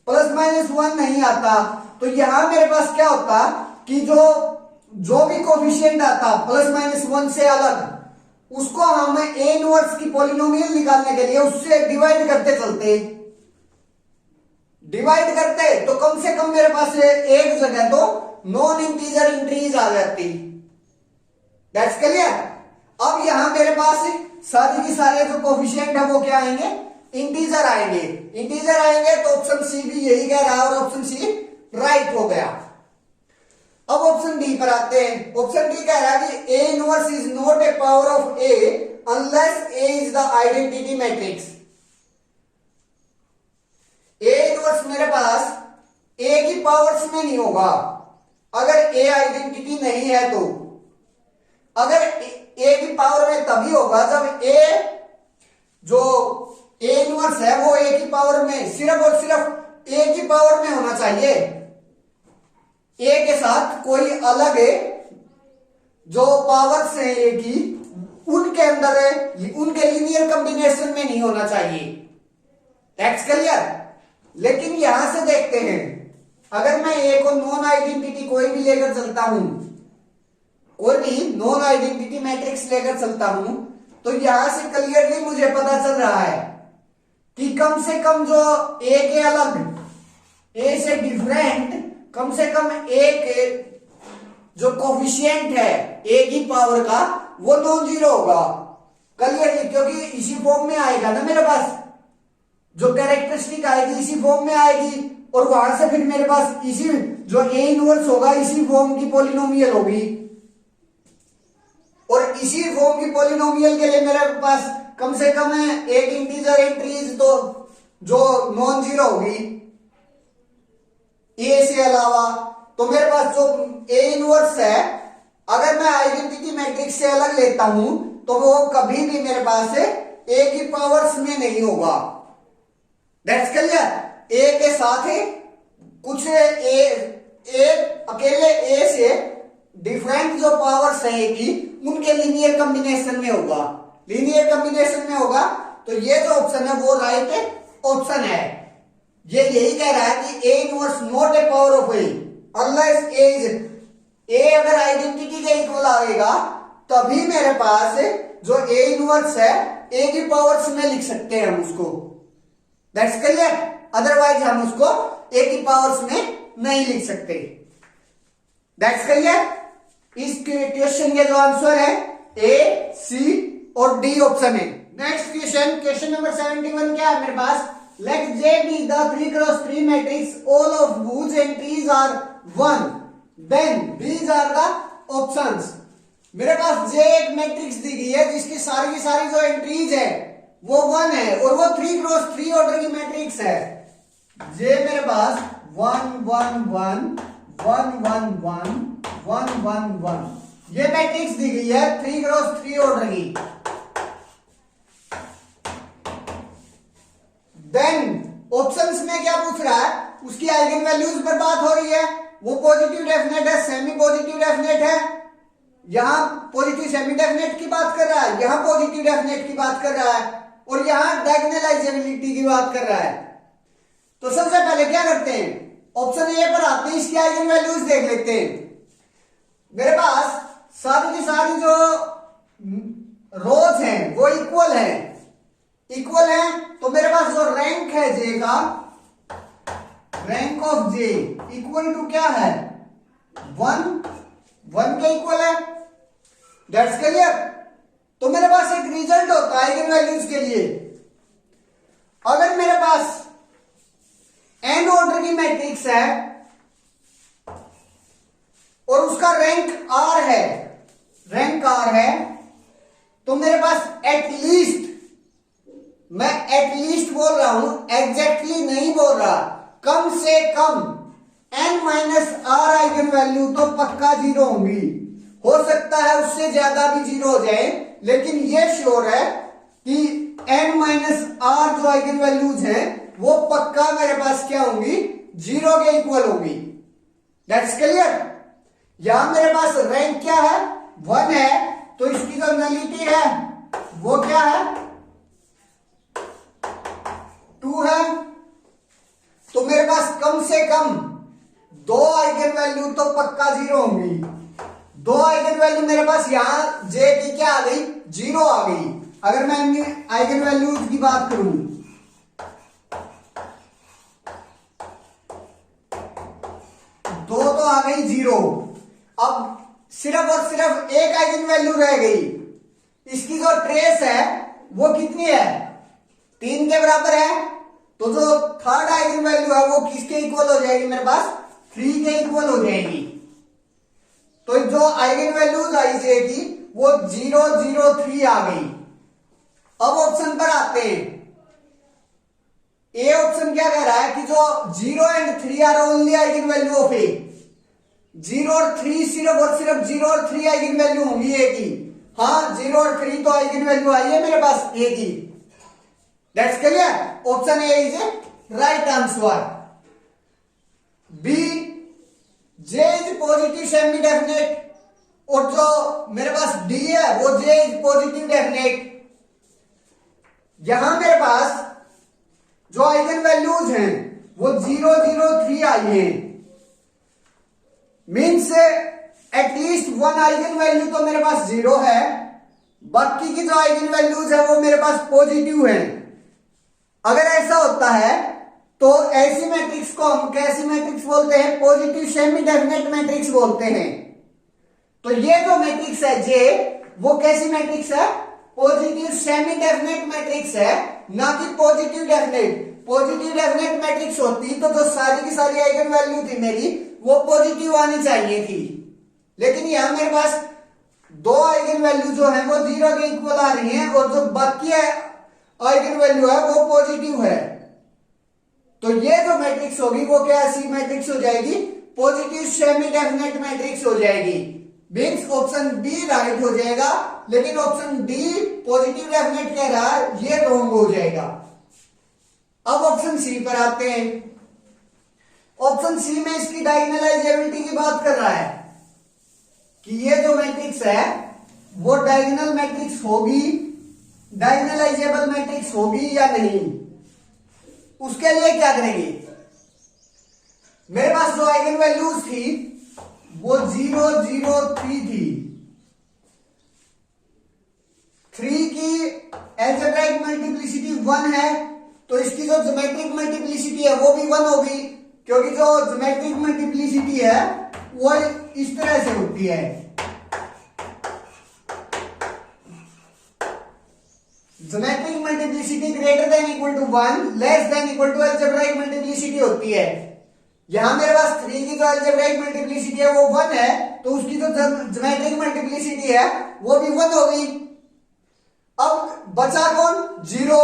Speaker 1: प्लस माइनस 1 नहीं आता, तो यहां मेरे पास क्या होता कि जो भी कोफिशिएंट आता प्लस माइनस 1 से अलग, उसको हम a इनवर्स की पॉलिनोमियल निकालने के लिए उससे डिवाइड करते चलते, डिवाइड करते तो कम से कम मेरे पास एक जगह तो नॉन इंटीजर एंट्रीज आ जाती। That's clear. अब यहां मेरे पास सारे के सारे जो कोफिशिएंट है वो क्या आएंगे, इंटीजर आएंगे। इंटीजर आएंगे तो ऑप्शन सी भी यही कह रहा है और ऑप्शन सी राइट हो गया। अब ऑप्शन डी पर आते हैं। ऑप्शन डी कह रहा है कि A inverse is not a power of A unless A is the identity matrix. A inverse मेरे पास A की पावर्स में नहीं होगा अगर A आइडेंटिटी नहीं है तो। अगर A की पावर में तभी होगा जब A जो A इनवर्स है वो A की पावर में, सिर्फ और सिर्फ A की पावर में होना चाहिए। A के साथ कोई अलग जो पावर्स है A की उनके अंदर है, उनके लीनियर कॉम्बिनेशन में नहीं होना चाहिए। That's clear. लेकिन यहां से देखते हैं, अगर मैं A को नॉन आइडेंटिटी कोई भी लेकर चलता हूं, कोई भी नॉन आइडेंटिटी मैट्रिक्स लेकर चलता हूं, तो यहां से क्लियरली मुझे पता चल रहा है कि कम से कम जो A के अलग, A से डिफरेंट कम से कम एक जो कोफिशिएंट है A की पावर का वो नॉन जीरो होगा क्लियरली, क्योंकि इसी फॉर्म में आएगा ना मेरे पास, जो कैरेक्टरिस्टिक आएगी इसी फॉर्म में आएगी, और वहां से फिर मेरे पास इसी जो A इनवर्स होगा इसी फॉर्म की पॉलिनोमियल होगी। और इसी फॉर्म की पॉलिनोमियल के लिए मेरे पास कम से कम है एक इंटीजर एंट्रीज तो जो नॉन जीरो होगी ए से अलावा। तो मेरे पास जो ए इनवर्स है अगर मैं आइडेंटिटी मैट्रिक्स से अलग लेता हूं तो वो कभी भी मेरे पास ए की पावर्स में नहीं होगा। That's clear. ए के साथ ही कुछ ए अकेले ए से डिफरेंट जो पावर्स है ए की उनके लीनियर कॉम्बिनेशन में होगा। लीनियर कॉम्बिनेशन में होगा तो ये जो ऑप्शन है वो राइट ऑप्शन है। ये यही कह रहा है कि A inverse not a power of A unless A is a अगर आइडेंटिटी के इक्वल आएगा तभी मेरे पास जो ए इनवर्स है ए की पावर्स में लिख सकते हैं हम उसको। That's clear. अदरवाइज हम उसको ए की पावर्स में नहीं लिख सकते। That's clear. इस क्वेश्चन के जो आंसर है ए सी और डी ऑप्शन है। नेक्स्ट क्वेश्चन, क्वेश्चन नंबर 71 क्या है मेरे पास। Let J be the 3x3 matrix, all of whose entries are 1. Then these are the options. मेरे पास J एक मैट्रिक्स दी गई है जिसकी सारी की सारी जो एंट्रीज है वो 1 है और वो 3x3 ऑर्डर की मैट्रिक्स है। J मेरे पास 1 1 1 1 1 1 1 1 1 ये मैट्रिक्स दी गई है 3x3 ऑर्डर की। देन ऑप्शंस में क्या पूछ रहा है, उसकी आइगन वैल्यूज पर बात हो रही है। वो पॉजिटिव डेफिनेट है, सेमी पॉजिटिव डेफिनेट है। यहां पॉजिटिव सेमी डेफिनेट की बात कर रहा है, यहां पॉजिटिव डेफिनेट की बात कर रहा है और यहां डायगोनलाइजेबिलिटी की बात कर रहा है। तो सबसे पहले क्या करते हैं, ऑप्शन ए पर आते हैं, इसकी आइगन वैल्यूज देख लेते हैं। मेरे पास सारी की सारी जो रोज हैं वो इक्वल है तो मेरे पास जो रैंक है जे का, rank of J equal to क्या है 1 के इक्वल है। That's clear. तो मेरे पास एक रिजल्ट होता है आइगन वैल्यूज के लिए। अगर मेरे पास n ऑर्डर की मैट्रिक्स है और उसका रैंक r है तो मेरे पास एटलीस्ट, मैं एटलीस्ट बोल रहा हूं, एग्जैक्टली नहीं बोल रहा, कम से कम n माइनस आर आइगन वैल्यू तो पक्का जीरो होंगी। हो सकता है उससे ज्यादा भी जीरो हो जाए, लेकिन ये श्योर है कि n माइनस आर जो आइगन वैल्यूज हैं वो पक्का मेरे पास क्या होंगी, जीरो के इक्वल होंगी। That's clear. यहां मेरे पास रैंक क्या है 1 है तो इसकी जो नलिटी है वो क्या है 2 है। तो मेरे पास कम से कम 2 आइगन वैल्यू तो पक्का जीरो होंगी। 2 आइगन वैल्यू मेरे पास यहां जे की क्या आ गई, जीरो आ गई। अगर मैं आइगन वैल्यूज की बात करूं, दो तो आ गई जीरो। अब सिर्फ और सिर्फ एक आइगन वैल्यू रह गई। इसकी जो ट्रेस है वो कितनी है, 3 के बराबर है। तो जो थर्ड आइगन वैल्यू है वो किसके इक्वल हो जाएगी, मेरे पास 3 के इक्वल हो जाएगी। तो जो आइगन वैल्यूज आई जे की वो 0 0 3 आ गई। अब ऑप्शन पर आते हैं। ए ऑप्शन क्या कह रहा है कि जो 0 and 3 are only eigen value of A, 0 और 3 सिर्फ और सिर्फ 0 और 3 आइगन वैल्यू होंगी ए की। हाँ 0 और 3 तो आइगन वैल्यू आई है मेरे पास ए की। That's clear. Option A is right answer. B, J is positive semi definite और जो मेरे पास डी है वो जे इज पॉजिटिव डेफिनेट। यहां मेरे पास जो आइगन वैल्यूज हैं वो 0 0 3 आई है, मीन्स एटलीस्ट 1 आइगन वैल्यू तो मेरे पास 0 है, बाकी की जो आइगन वैल्यूज है वो मेरे पास पॉजिटिव है। अगर ऐसा होता है तो ऐसी मैट्रिक्स को हम कैसी मैट्रिक्स बोलते हैं, पॉजिटिव सेमी डेफिनेट मैट्रिक्स बोलते हैं। तो ये जो मैट्रिक्स है जे वो कैसी मैट्रिक्स है, पॉजिटिव सेमी डेफिनेट मैट्रिक्स है, ना कि positive definite. Positive definite matrix होती तो जो सारी की सारी आइगन वैल्यू थी मेरी वो पॉजिटिव आनी चाहिए थी, लेकिन यहां मेरे पास दो आइगन वैल्यू जो है वो 0 के इक्वल आ रही हैं और जो बाकी है आइगन वैल्यू है वो पॉजिटिव है, तो ये जो मैट्रिक्स होगी वो क्या सी मैट्रिक्स हो जाएगी, पॉजिटिव सेमी डेफिनेट मैट्रिक्स हो जाएगी। मींस ऑप्शन बी राइट हो जाएगा, लेकिन ऑप्शन डी पॉजिटिव डेफिनेट कह रहा है, ये रॉन्ग हो जाएगा। अब ऑप्शन सी पर आते हैं। ऑप्शन सी में इसकी डायगोनलाइजेबिलिटी की बात कर रहा है कि ये जो मैट्रिक्स है वो डायगोनल मैट्रिक्स होगी, डायगोनलाइजेबल मैट्रिक्स होगी या नहीं। उसके लिए क्या करेंगे, मेरे पास जो आइगन वैल्यूज थी वो 0 0 3 थी। 3 की एल्जेब्राइक मल्टीप्लिसिटी 1 है, तो इसकी जो ज्योमेट्रिक मल्टीप्लिसिटी है वो भी 1 होगी, क्योंकि जो ज्योमेट्रिक मल्टीप्लिसिटी है वो इस तरह से होती है। Geometric multiplicity greater than equal to 1 less than equal to algebraic multiplicity होती है। यहां मेरे पास 3 की जो एल्जेब्राइक मल्टीप्लिसिटी है वो 1 है, तो उसकी जो ज्योमेट्रिक मल्टीप्लिसिटी है वो भी 1 होगी। अब बचा कौन, 0।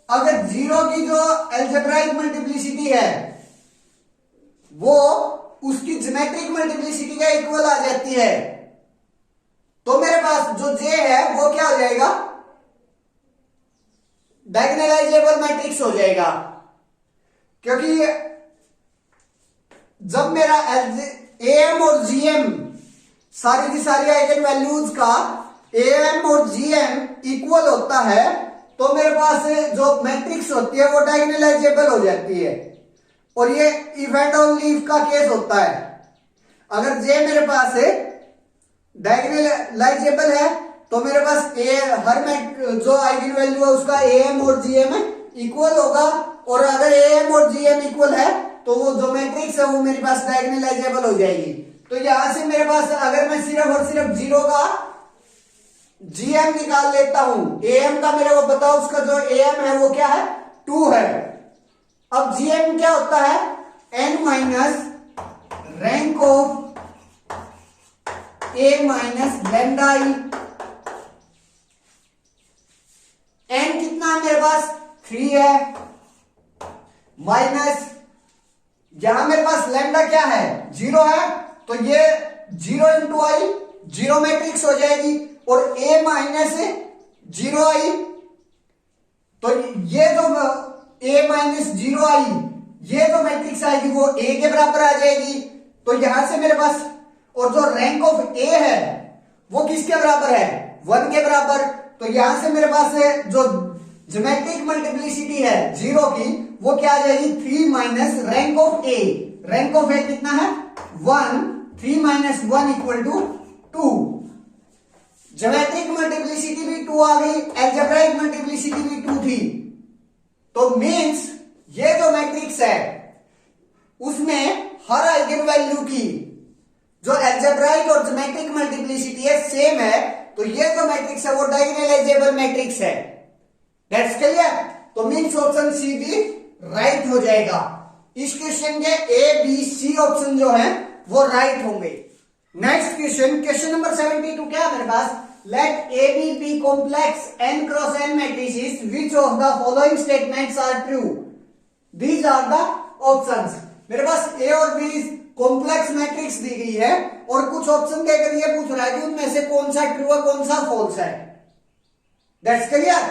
Speaker 1: अगर 0 की जो एल्जेब्राइक मल्टीप्लिसिटी है वो उसकी ज्योमेट्रिक मल्टीप्लिसिटी का इक्वल आ जाती है, तो मेरे पास जो j है वो क्या हो जाएगा, डायगोनलाइजेबल मैट्रिक्स हो जाएगा। क्योंकि जब मेरा am और gm सारी की सारी आइगन वैल्यूज का am और gm इक्वल होता है, तो मेरे पास जो मैट्रिक्स होती है वो डायगोनलाइजेबल हो जाती है। और ये इफ एंड ओनली इफ का केस होता है। अगर j मेरे पास डायगोनलाइजेबल है तो मेरे पास हर जो आइगन वैल्यू है उसका am और gm इक्वल होगा, और अगर am और gm इक्वल है तो वो जो मैट्रिक्स है वो मेरे पास डायगोनलाइजेबल हो जाएगी। तो यहां से मेरे पास अगर मैं सिर्फ और सिर्फ 0 का gm निकाल लेता हूं, am का मेरे को पता, उसका जो am है वो क्या है, 2 है। अब gm क्या होता है, n minus rank of a minus lambda i। n कितना है मेरे पास, 3 है, माइनस यहां मेरे पास लैम्डा क्या है, 0 है, तो ये 0 इंटू आई 0 मैट्रिक्स हो जाएगी, और a माइनस 0 आई, तो ये जो a माइनस 0 आई ये जो मैट्रिक्स आएगी वो a के बराबर आ जाएगी। तो यहां से मेरे पास, और जो रैंक ऑफ a है वो किसके बराबर है, 1 के बराबर। तो यहां से मेरे पास जो ज्योमेट्रिक मल्टीप्लिसिटी है 0 की वो क्या आ जाएगी, 3 minus rank of a। Rank of a कितना है, 1, 3 minus 1 equal to 2। Geometric multiplicity भी 2 आ गई, एल्जेब्राइक मल्टीप्लिसिटी भी 2 थी। तो मींस ये जो मैट्रिक्स है उसमें हर आइगन वैल्यू की जो एल्जेब्राइक और ज्योमेट्रिक मल्टीप्लिसिटी है सेम है, तो ये जो मैट्रिक्स है वो डायगोनलाइजेबल मैट्रिक्स है। That's clear. तो मींस ऑप्शन सी भी राइट हो जाएगा। इस क्वेश्चन के ए बी सी ऑप्शन जो है वो राइट होंगे। नेक्स्ट क्वेश्चन, क्वेश्चन नंबर 72 क्या है मेरे पास, let A B be complex n cross n matrices which of the following statements are true, these are the options. मेरे पास ए और बी कॉम्प्लेक्स मैट्रिक्स दी गई है और कुछ ऑप्शन देकर ये पूछ रहा है कि उनमें से कौन सा ट्रू है कौन सा फॉल्स है। That's clear.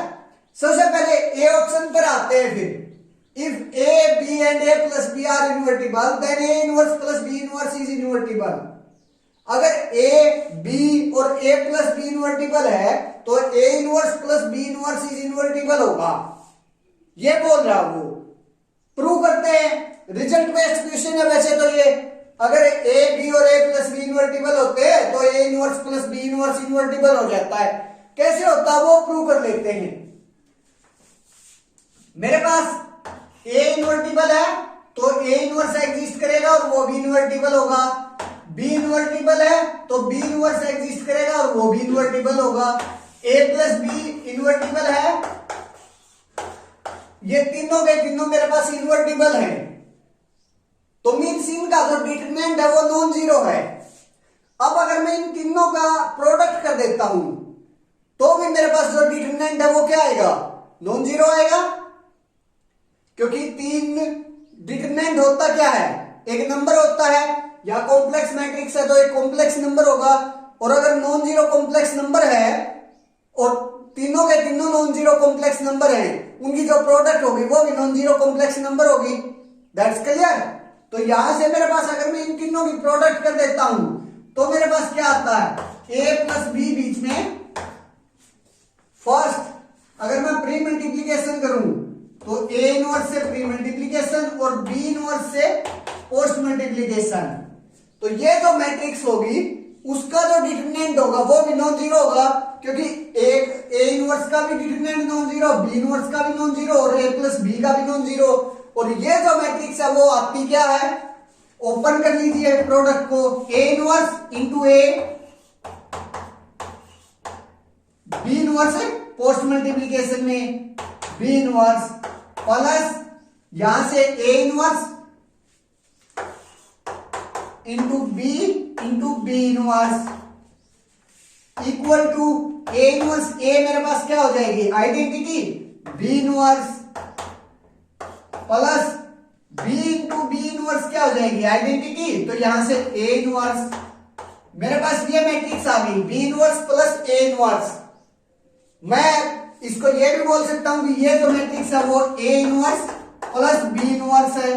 Speaker 1: सबसे पहले ए ऑप्शन पर आते हैं। फिर if A B and A plus B are invertible then A inverse plus B inverse is invertible. अगर ए बी और ए प्लस बी इन्वर्टिबल है तो A inverse plus B inverse is invertible होगा, ये बोल रहा वो। प्रूव करते हैं, रिजल्ट बेस्ड क्वेश्चन है वैसे तो ये। अगर ए बी और ए प्लस बी इन्वर्टिबल होते हैं तो A inverse plus B inverse invertible हो जाता है। कैसे होता है वो प्रूव कर लेते हैं। मेरे पास ए इन्वर्टिबल है तो ए इनवर्स एग्जिस्ट करेगा और वो भी इन्वर्टिबल होगा। बी इन्वर्टिबल है तो बी इनवर्स एग्जिस्ट करेगा और वो भी इन्वर्टिबल होगा। ए प्लस बी इन्वर्टिबल है, ये तीनों के तीनों मेरे पास इन्वर्टिबल है, तो मींस इनका जो डिटरमिनेंट है वो नॉन जीरो है। अब अगर मैं इन तीनों का प्रोडक्ट कर देता हूं तो भी मेरे पास जो डिटरमिनेंट है वो क्या आएगा, नॉन जीरो आएगा, क्योंकि तीन डिटरमिनेंट होता क्या है, एक नंबर होता है, या कॉम्प्लेक्स मैट्रिक्स है तो एक कॉम्प्लेक्स नंबर होगा, और अगर नॉन जीरो कॉम्प्लेक्स नंबर है और तीनों के तीनों नॉन जीरो कॉम्प्लेक्स नंबर हैं, उनकी जो प्रोडक्ट होगी वो भी नॉन जीरो कॉम्प्लेक्स नंबर होगी। That's clear. तो यहां से मेरे पास अगर मैं इन तीनों की प्रोडक्ट कर देता हूं तो मेरे पास क्या आता है, a प्लस बी बीच में फर्स्ट अगर मैं प्री मल्टीप्लीकेशन करूं तो a इनवर्स से प्री मल्टीप्लीकेशन और b इनवर्स से पोस्ट मल्टीप्लीकेशन, तो ये जो मैट्रिक्स होगी उसका जो डिटरमिनेंट होगा वो भी नॉन जीरो होगा, क्योंकि एक a इनवर्स का भी determinant non zero, b inverse का भी नॉन जीरो और a प्लस b का भी नॉन जीरो। और ये जो मैट्रिक्स है वो आपकी क्या है, ओपन कर लीजिए प्रोडक्ट को, a inverse into a, b inverse है पोस्ट मल्टीप्लीकेशन में b इनवर्स प्लस यहां से a inverse into B inverse equal to a inverse a मेरे पास क्या हो जाएगी identity, b inverse plus b into B inverse क्या हो जाएगी आइडेंटिटी, तो यहां से a इनवर्स, मेरे पास ये मैट्रिक्स आ गई b inverse plus a inverse. मैं इसको ये भी बोल सकता हूं कि ये जो मैट्रिक्स है वो a inverse plus b inverse है,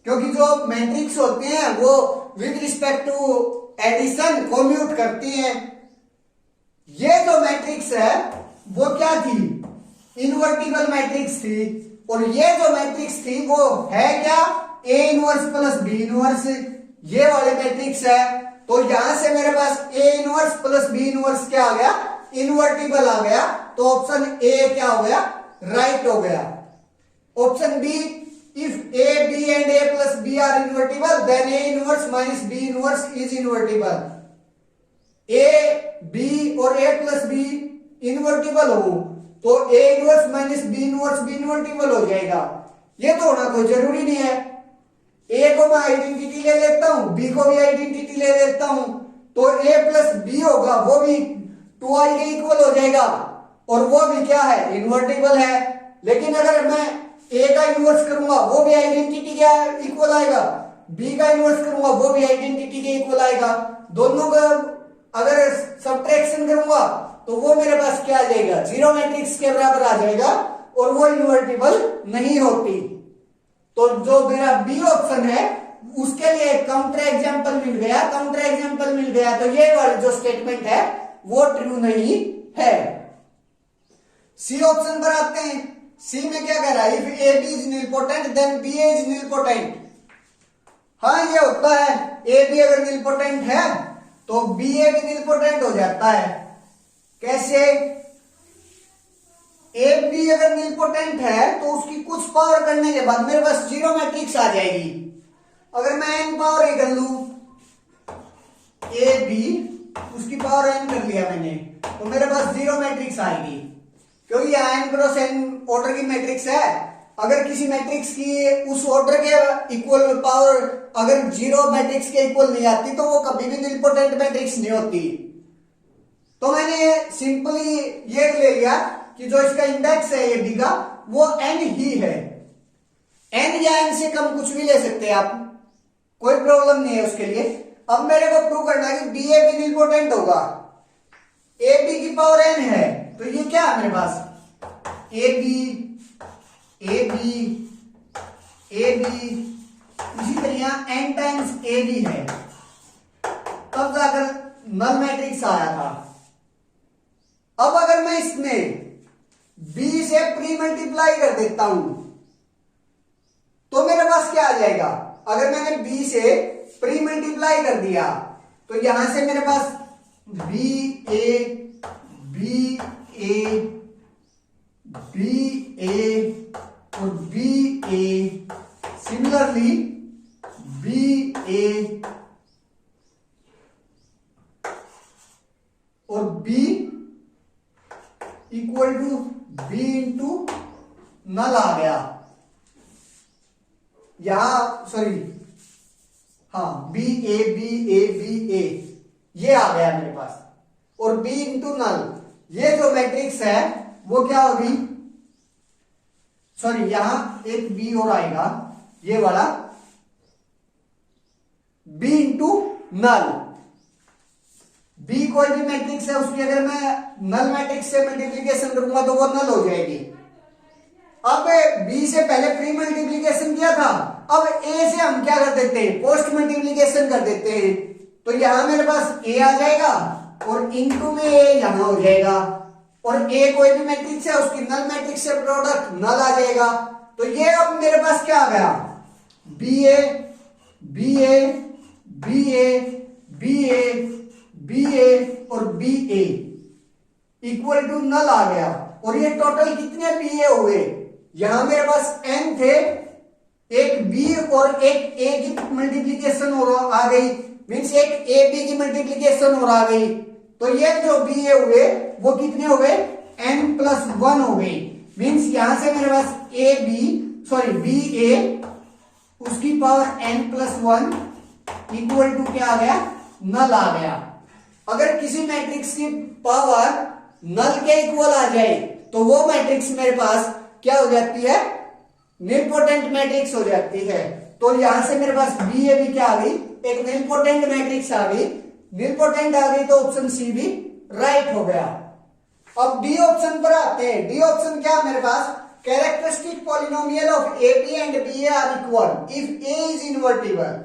Speaker 1: क्योंकि जो मैट्रिक्स होते हैं वो with respect to addition commute करती हैं। ये जो मैट्रिक्स है वो क्या थी, इनवर्टिबल मैट्रिक्स थी, और ये जो मैट्रिक्स थी वो है क्या, a inverse plus b inverse, ये वाले मैट्रिक्स है। तो यहां से मेरे पास a inverse plus b inverse क्या आ गया, इनवर्टिबल आ गया, तो ऑप्शन ए क्या हो गया, राइट हो गया। Option B, if a b and a plus b are invertible then a inverse minus b inverse is invertible। a b और a plus b इनवर्टिबल हो तो a inverse minus b inverse भी invertible हो जाएगा। ये तो होना कोई जरूरी नहीं है, a को मैं आइडेंटिटी ले लेता हूं, b को भी आइडेंटिटी ले लेता हूं, तो a प्लस b होगा वो भी 2i के इक्वल हो जाएगा, और वो भी क्या है, इन्वर्टिबल है। लेकिन अगर मैं a का इनवर्स करूंगा वो भी आइडेंटिटी क्या इक्वल आएगा, b का इनवर्स करूंगा वो भी आइडेंटिटी के इक्वल आएगा, दोनों का अगर सब्ट्रैक्शन करूंगा तो वो मेरे पास क्या आ जाएगा, जीरो मैट्रिक्स के बराबर आ जाएगा, और वो इन्वर्टिबल नहीं होती। तो जो मेरा बी ऑप्शन है उसके लिए काउंटर एग्जांपल मिल गया, काउंटर एग्जांपल मिल गया, तो ये वाला जो स्टेटमेंट है वो ट्रू नहीं है। सी ऑप्शन पर आते हैं, सी में क्या कह रहा है, if A B is nilpotent then B A is nilpotent. हाँ ये होता है, ए बी अगर निलपोटेंट है तो बी ए भी निलपोटेंट हो जाता है। कैसे, ए बी अगर निलपोटेंट है तो उसकी कुछ पावर करने के बाद मेरे पास जीरो मैट्रिक्स आ जाएगी। अगर मैं एन पावर ए कर लू, ए बी उसकी पावर एन कर लिया मैंने, तो मेरे पास जीरो मैट्रिक्स आएगी, क्योंकि एन क्रॉस एन ऑर्डर की मैट्रिक्स है। अगर किसी मैट्रिक्स की उस ऑर्डर के इक्वल पावर अगर जीरो मैट्रिक्स के इक्वल नहीं आती तो वो कभी भी निलपोटेंट मैट्रिक्स नहीं होती। तो मैंने सिंपली ये ले लिया कि जो इसका इंडेक्स है ए बी का वो एन ही है, एन या एन से कम कुछ भी ले सकते हैं आप, कोई प्रॉब्लम नहीं है उसके लिए। अब मेरे को प्रूव करना है कि बी ए बी निलपोटेंट होगा, ए बी की पावर एन है, तो ये क्या है मेरे पास A B A B A B, इसी तरह एन टाइम्स ए बी है, तब जाकर नल मैट्रिक्स आया था। अब अगर मैं इसमें b से प्री मल्टीप्लाई कर देता हूं तो मेरे पास क्या आ जाएगा, अगर मैंने b से प्री मल्टीप्लाई कर दिया तो यहां से मेरे पास b a b a b a और b a, similarly b a और b equal to b into null आ गया, यहां सॉरी हाँ B A B A B A ये आ गया मेरे पास, और बी इंटू नल, ये जो मैट्रिक्स है वो क्या होगी, सॉरी यहां एक बी और आएगा, ये वाला बी इंटू नल, बी कोई भी मैट्रिक्स है उसकी अगर मैं नल मैट्रिक्स से मल्टीप्लीकेशन करूंगा तो वो नल हो जाएगी। अब बी से पहले प्री मल्टीप्लीकेशन किया था, अब ए से हम क्या कर देते हैं, पोस्ट मल्टीप्लीकेशन कर देते हैं, तो यहां मेरे पास ए आ जाएगा और इंटू में ए यहां हो जाएगा, और ए कोई भी मैट्रिक्स है उसकी नल मैट्रिक्स से प्रोडक्ट नल आ जाएगा। तो ये अब मेरे पास क्या आ गया, B A B A B A B A B A और B A equal to null आ गया। और ये टोटल कितने बी ए हुए, यहां मेरे पास n थे, एक बी और एक ए की मल्टीप्लीकेशन और आ गई, मींस एक ए बी की मल्टीप्लीकेशन और आ गई, तो ये जो बी ए हुए वो कितने हो गए, n+1 हो गई। मींस यहां से मेरे पास ए बी सॉरी बी ए उसकी पावर n+1 इक्वल टू क्या आ गया, नल आ गया। अगर किसी मैट्रिक्स की पावर नल के इक्वल आ जाए तो वो मैट्रिक्स मेरे पास क्या हो जाती है, निलपोटेंट मैट्रिक्स हो जाती है। तो यहां से मेरे पास बी ए भी क्या आ गई, एक निलपोटेंट मैट्रिक्स आ गई, निलपोटेंट आ गई तो ऑप्शन सी भी राइट हो गया। अब डी ऑप्शन पर आते हैं। डी ऑप्शन क्या मेरे पास, characteristic polynomial of A B and B A are equal if A is invertible.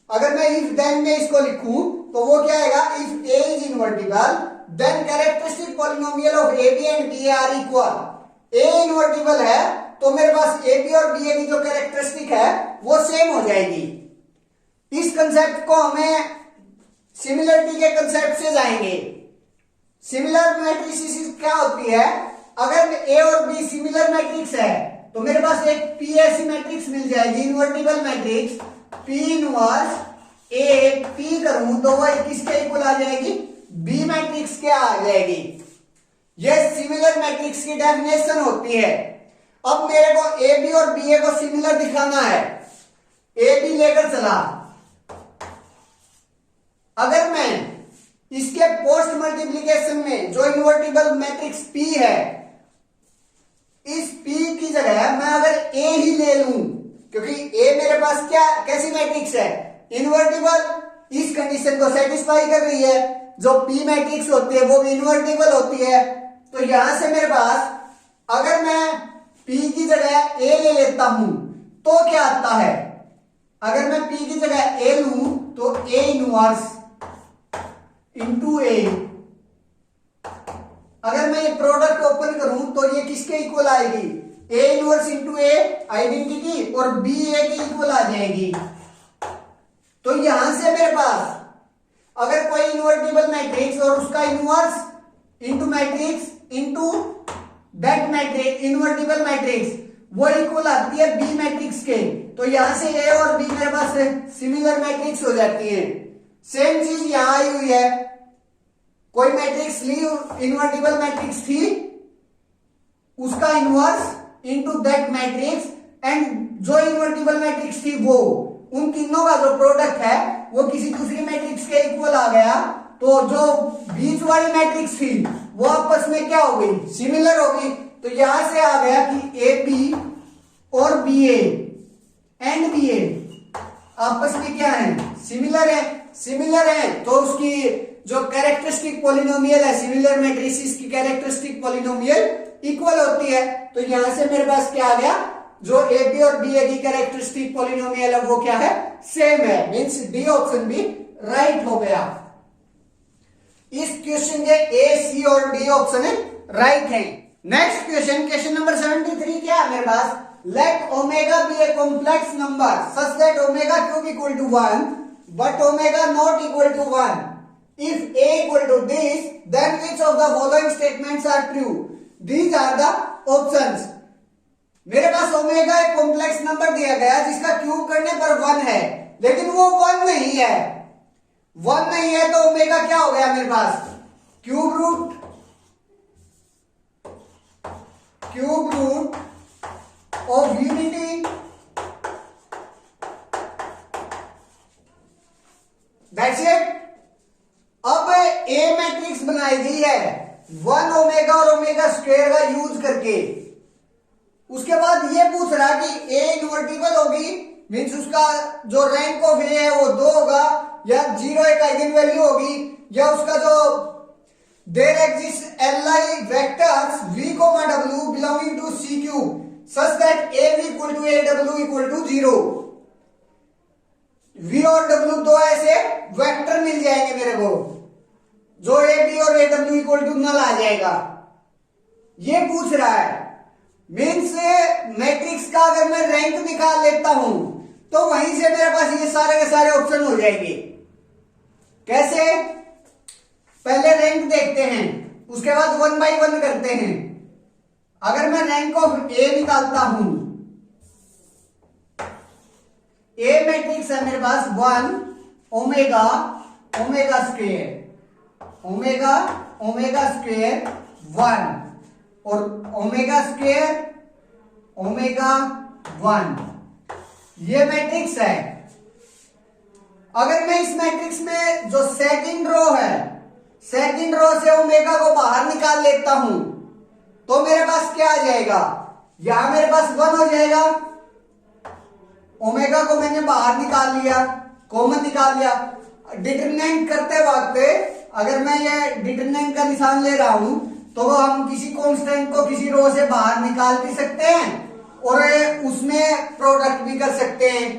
Speaker 1: अगर मैं इफ देन में इसको लिखूं तो वो क्या आएगा, if A is invertible then characteristic polynomial of A B and B A are equal. A invertible है तो मेरे पास ए बी और बी ए की जो कैरेक्टरिस्टिक है वो सेम हो जाएगी। इस कंसेप्ट को हमें सिमिलरिटी के कंसेप्ट से जाएंगे। सिमिलर मैट्रिसेस क्या होती है, अगर ए और बी सिमिलर मैट्रिक्स है तो मेरे पास एक पी ऐसी मैट्रिक्स मिल जाएगी, invertible matrix P inverse A P करूं तो वो किसके इक्वल आ जाएगी, बी मैट्रिक्स के आ जाएगी। ये सिमिलर मैट्रिक्स की डेफिनेशन होती है। अब मेरे को ए बी और बी ए को सिमिलर दिखाना है, ए बी लेकर चला, अगर मैं इसके पोस्ट मल्टीप्लीकेशन में जो इनवर्टिबल मैट्रिक्स P है, इस P की जगह मैं अगर A ही ले लूं, क्योंकि A मेरे पास क्या कैसी मैट्रिक्स है, इनवर्टिबल, इस कंडीशन को सेटिस्फाई कर रही है। जो P मैट्रिक्स होती है वो भी इनवर्टिबल होती है। तो यहां से मेरे पास अगर मैं P की जगह A ले लेता हूं तो क्या आता है, अगर मैं P की जगह A लूं तो A इनवर्स इंटू ए, अगर मैं ये प्रोडक्ट ओपन करूं तो ये किसके इक्वल आएगी, A inverse into A identity और बी ए के इक्वल आ जाएगी। तो यहां से मेरे पास अगर कोई इनवर्टिबल मैट्रिक्स और उसका inverse into matrix into that matrix invertible matrix वो इक्वल आती है बी मैट्रिक्स के, तो यहां से ए और बी मेरे पास सिमिलर मैट्रिक्स हो जाती है। सेम चीज यहां आई हुई है, कोई मैट्रिक्स ली, इनवर्टिबल मैट्रिक्स थी, उसका inverse into that matrix and जो इनवर्टिबल मैट्रिक्स थी वो, उन तीनों का जो प्रोडक्ट है वो किसी दूसरी मैट्रिक्स के इक्वल आ गया, तो जो बीच वाली मैट्रिक्स थी वो आपस में क्या हो गई, सिमिलर हो गई। तो यहां से आ गया कि ए बी और बी ए एंड बी ए आपस में क्या है, सिमिलर है। सिमिलर है तो उसकी जो कैरेक्टरिस्टिक पॉलिनोमियल है, सिमिलर मैट्रिसेस की कैरेक्टरिस्टिक पॉलिनोमियल इक्वल होती है। तो यहां से मेरे पास क्या आ गया, जो ए बी और बी ए की कैरेक्टरिस्टिक पॉलिनोमियल है वो क्या है, सेम है, मींस डी ऑप्शन भी राइट हो गया। इस क्वेश्चन के ए सी और डी ऑप्शन राइट है। नेक्स्ट क्वेश्चन, क्वेश्चन नंबर 73 क्या है मेरे पास, let omega be a complex number such that omega cube equal to 1 but omega not equal to 1। If A equal to this, then which of the following statements are true? These are the options. मेरे पास omega एक complex number दिया गया जिसका cube करने पर 1 है, लेकिन वो 1 नहीं है। 1 नहीं है तो ओमेगा क्या हो गया मेरे पास, cube root of unity, that's it. अब ए मैट्रिक्स बनाई गई है 1 ओमेगा और ओमेगा स्क्वायर का यूज करके। उसके बाद ये पूछ रहा कि ए इन्वर्टिबल होगी, मींस उसका जो रैंक ऑफ ए है वो 2 होगा, या 0 एक आइगन वैल्यू होगी, या उसका जो there exist Li vectors v, w belonging to C cube such that a v equal to a w equal to 0। v और w दो ऐसे वेक्टर मिल जाएंगे मेरे को, जो a b और a w equal to null आ जाएगा। ये पूछ रहा है। मीन्स मैट्रिक्स का अगर मैं रैंक निकाल लेता हूं तो वहीं से मेरे पास ये सारे के सारे ऑप्शन हो जाएंगे। कैसे? पहले रैंक देखते हैं, उसके बाद 1 बाई 1 करते हैं। अगर मैं रैंक ऑफ ए निकालता हूं, ए मैट्रिक्स है मेरे पास 1 omega omega square, omega omega square 1 और ओमेगा स्क्वायर ओमेगा 1, ये मैट्रिक्स है। अगर मैं इस मैट्रिक्स में जो सेकंड रो है, सेकंड रो से ओमेगा को बाहर निकाल लेता हूं तो मेरे पास क्या आ जाएगा? यहां मेरे पास 1 हो जाएगा। ओमेगा को मैंने बाहर निकाल लिया, कॉमन निकाल लिया। डिटरमिनेंट करते वक्त अगर मैं ये डिटरमिनेंट का निशान ले रहा हूं तो हम किसी कांस्टेंट को किसी रो से बाहर निकाल भी सकते हैं और उसमें प्रोडक्ट भी कर सकते हैं।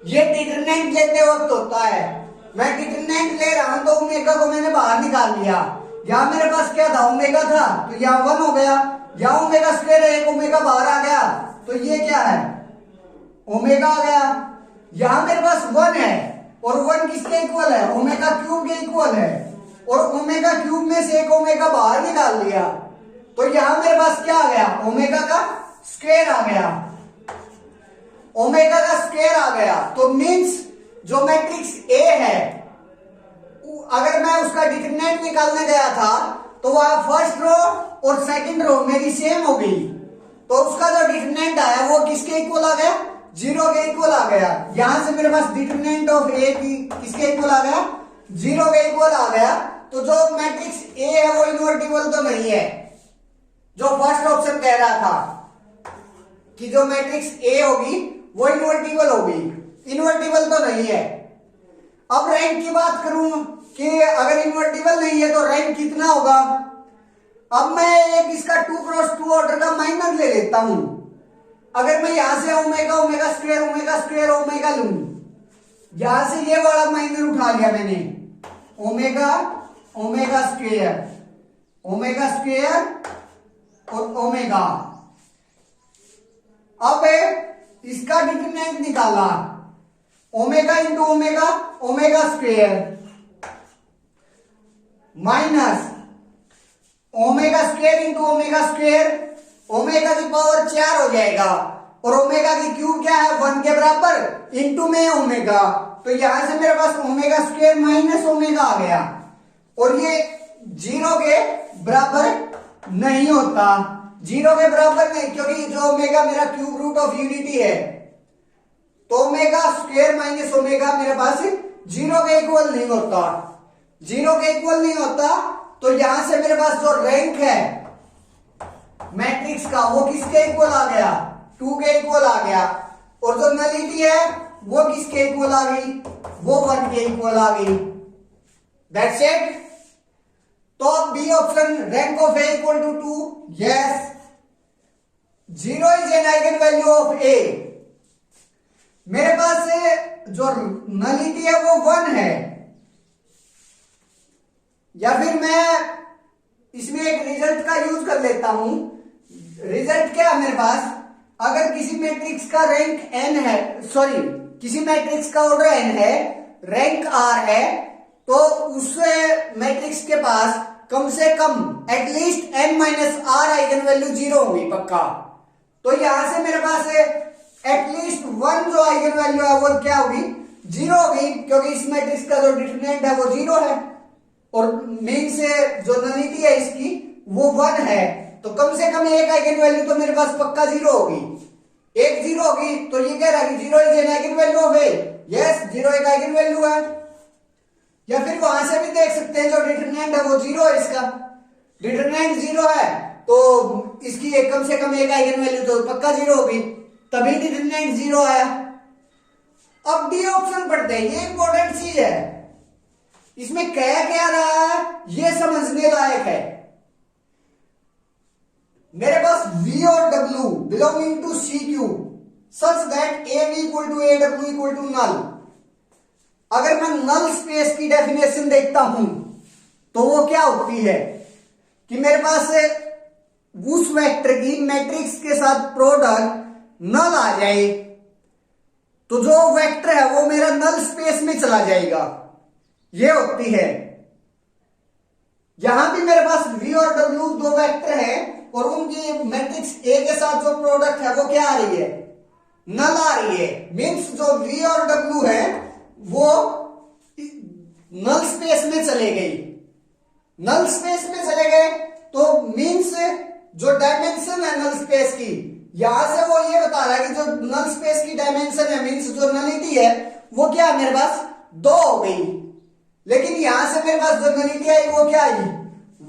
Speaker 1: ये डिटरमिनेंट लेते वक्त होता है। मैं डिटरमिनेंट ले रहा हूं तो ओमेगा को मैंने बाहर निकाल लिया। यहां मेरे पास क्या था? ओमेगा था, तो यहां 1 हो गया। यहां ओमेगा स्क्वायर है, एक ओमेगा बाहर आ गया, तो ये क्या है? ओमेगा आ गया। यहां मेरे पास 1 है और 1 किसके इक्वल है? ओमेगा क्यूब के इक्वल है, और ओमेगा क्यूब में से एक ओमेगा बाहर निकाल दिया तो यहां मेरे पास क्या आ गया? ओमेगा का स्क्वायर आ गया। ओमेगा का स्क्वायर आ गया तो मींस जो मैट्रिक्स ए है, अगर मैं उसका डिटरमिनेंट निकालने गया था तो वह फर्स्ट रो और सेकंड रो मेरी सेम हो गई, तो उसका जो डिटरमिनेंट आया वो किसके इक्वल आ गया? 0 के इक्वल आ गया। यहां से मेरे पास डिटरमिनेंट ऑफ ए की किसके इक्वल आ गया? 0 के इक्वल आ गया। तो जो मैट्रिक्स ए है वो इन्वर्टिबल तो नहीं है, जो फर्स्ट ऑप्शन कह रहा था कि जो मैट्रिक्स ए होगी वो इन्वर्टिबल होगी, इन्वर्टिबल तो नहीं है। अब रैंक की बात करूं कि अगर इन्वर्टिबल नहीं है तो रैंक कितना होगा? अब मैं एक इसका 2 क्रॉस 2 ऑर्डर का माइनर ले लेता हूं। अगर मैं यहां से ओमेगा ओमेगा स्क्वायर ओमेगा लूं, यहां से ये वाला माइनर उठा लिया मैंने, ओमेगा ओमेगा स्क्वायर और ओमेगा। अब इसका डिटरमिनेंट निकाला, omega into omega omega square minus omega square into omega square, omega की पावर 4 हो जाएगा, और ओमेगा की क्यूब क्या है? 1 के बराबर, इंटू में ओमेगा, तो यहां से मेरे पास ओमेगा स्क्वायर माइनस ओमेगा आ गया, और ये 0 के बराबर नहीं होता। 0 के बराबर नहीं, क्योंकि जो ओमेगा मेरा क्यूब रूट ऑफ यूनिटी है, तो ओमेगा स्क्वायर माइनस ओमेगा मेरे पास 0 के इक्वल नहीं होता। 0 के इक्वल नहीं होता तो यहां से मेरे पास जो रैंक है मैट्रिक्स का वो किसके इक्वल आ गया? 2 के इक्वल आ गया, और जो नलिटी है वो किसके इक्वल आ गई? वो 1 के इक्वल आ गई। That's it. तो अब B option, rank of A equal to 2, yes. 0 is an eigen value of A. मेरे पास जो नलिटी है वो 1 है, या फिर मैं इसमें एक रिजल्ट का यूज कर लेता हूं। रिजल्ट क्या है मेरे पास? अगर किसी मैट्रिक्स का रैंक n है, सॉरी किसी मैट्रिक्स का ऑर्डर n है, रैंक r है, तो उस मैट्रिक्स के पास कम से कम at least n minus r eigen value 0 होगी पक्का। तो यहां से मेरे पास एटलीस्ट 1 जो आइगन वैल्यू है वो क्या होगी? 0 होगी, क्योंकि इस मैट्रिक्स का जो डिटरमिनेंट है वो 0 है, और मीन से जो नलिटी है इसकी वो 1 है, तो कम से कम एक आइगन वैल्यू तो मेरे पास पक्का 0 होगी। एक 0 होगी तो ये कह रहा है कि 0 is an eigen value of A. Yes, 0 एक आइगन वैल्यू है। या फिर वहां से भी देख सकते हैं जो डिटरमिनेंट है वो 0 है, इसका डिटरमिनेंट 0 है तो इसकी एक कम से कम एक आइगन वैल्यू तो पक्का 0 होगी, तभी डिटरमिनेंट 0 आया। अब डी ऑप्शन पढ़ते हैं, ये इंपॉर्टेंट चीज है, इसमें क्या रहा है ये समझने लायक है। मेरे पास V और W belonging to CQ such that AV equal to AW equal to null. अगर मैं नल स्पेस की डेफिनेशन देखता हूं तो वो क्या होती है कि मेरे पास उस वेक्टर की मैट्रिक्स के साथ प्रोडक्ट नल आ जाए तो जो वेक्टर है वो मेरा नल स्पेस में चला जाएगा, ये होती है। यहां भी मेरे पास V और W दो वेक्टर हैं और उनकी मैट्रिक्स A के साथ जो प्रोडक्ट है वो क्या आ रही है, नल आ रही है। मींस जो V और W है वो नल स्पेस में चले गई, नल स्पेस में चले गए तो मींस जो डायमेंशन है नल स्पेस की, यहां से वो ये बता रहा है कि जो नल स्पेस की डायमेंशन है मींस जो नलिटी है वो क्या है मेरे पास 2 हो गई। लेकिन यहां से मेरे पास जो नलिटी आई वो क्या आई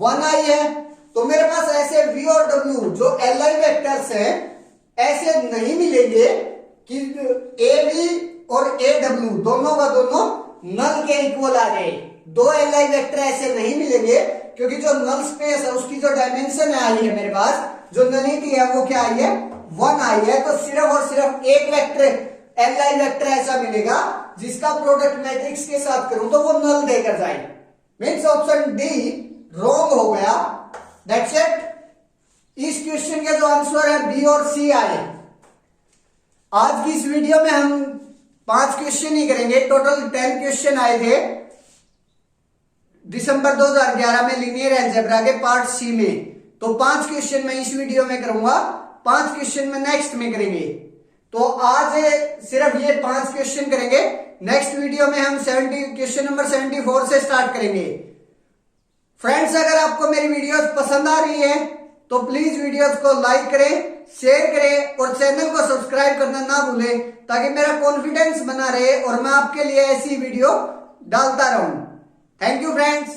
Speaker 1: 1 आई है। तो मेरे पास ऐसे V और W जो Li वेक्टर्स हैं ऐसे नहीं मिलेंगे कि AV और AW दोनों का दोनों नल के इक्वल आ जाए। 2 Li वेक्टर ऐसे नहीं मिलेंगे क्योंकि जो नल स्पेस है उसकी जो डायमेंशन आई है मेरे पास, जो नलिटी है वो क्या आई है 1 आई है। तो सिर्फ और सिर्फ एक वेक्टर Li वेक्टर ऐसा मिलेगा जिसका प्रोडक्ट मैट्रिक्स के साथ करूं तो वो नल देकर जाए। मींस ऑप्शन डी रॉन्ग हो गया। That's it. इस क्वेश्चन के जो आंसर है बी और सी आए। आज की इस वीडियो में हम 5 क्वेश्चन ही करेंगे, टोटल 10 क्वेश्चन आए थे दिसंबर 2011 में लीनियर अलजेब्रा के पार्ट सी में। तो 5 क्वेश्चन मैं इस वीडियो में करूंगा, 5 क्वेश्चन में नेक्स्ट में करेंगे। तो आज सिर्फ ये 5 क्वेश्चन करेंगे, नेक्स्ट वीडियो में हम क्वेश्चन नंबर 74 से स्टार्ट करेंगे। फ्रेंड्स, अगर आपको मेरी वीडियोस पसंद आ रही है तो प्लीज वीडियोस को लाइक करें, शेयर करें और चैनल को सब्सक्राइब करना ना भूलें ताकि मेरा कॉन्फिडेंस बना रहे और मैं आपके लिए ऐसी वीडियो डालता रहूं। Thank you friends.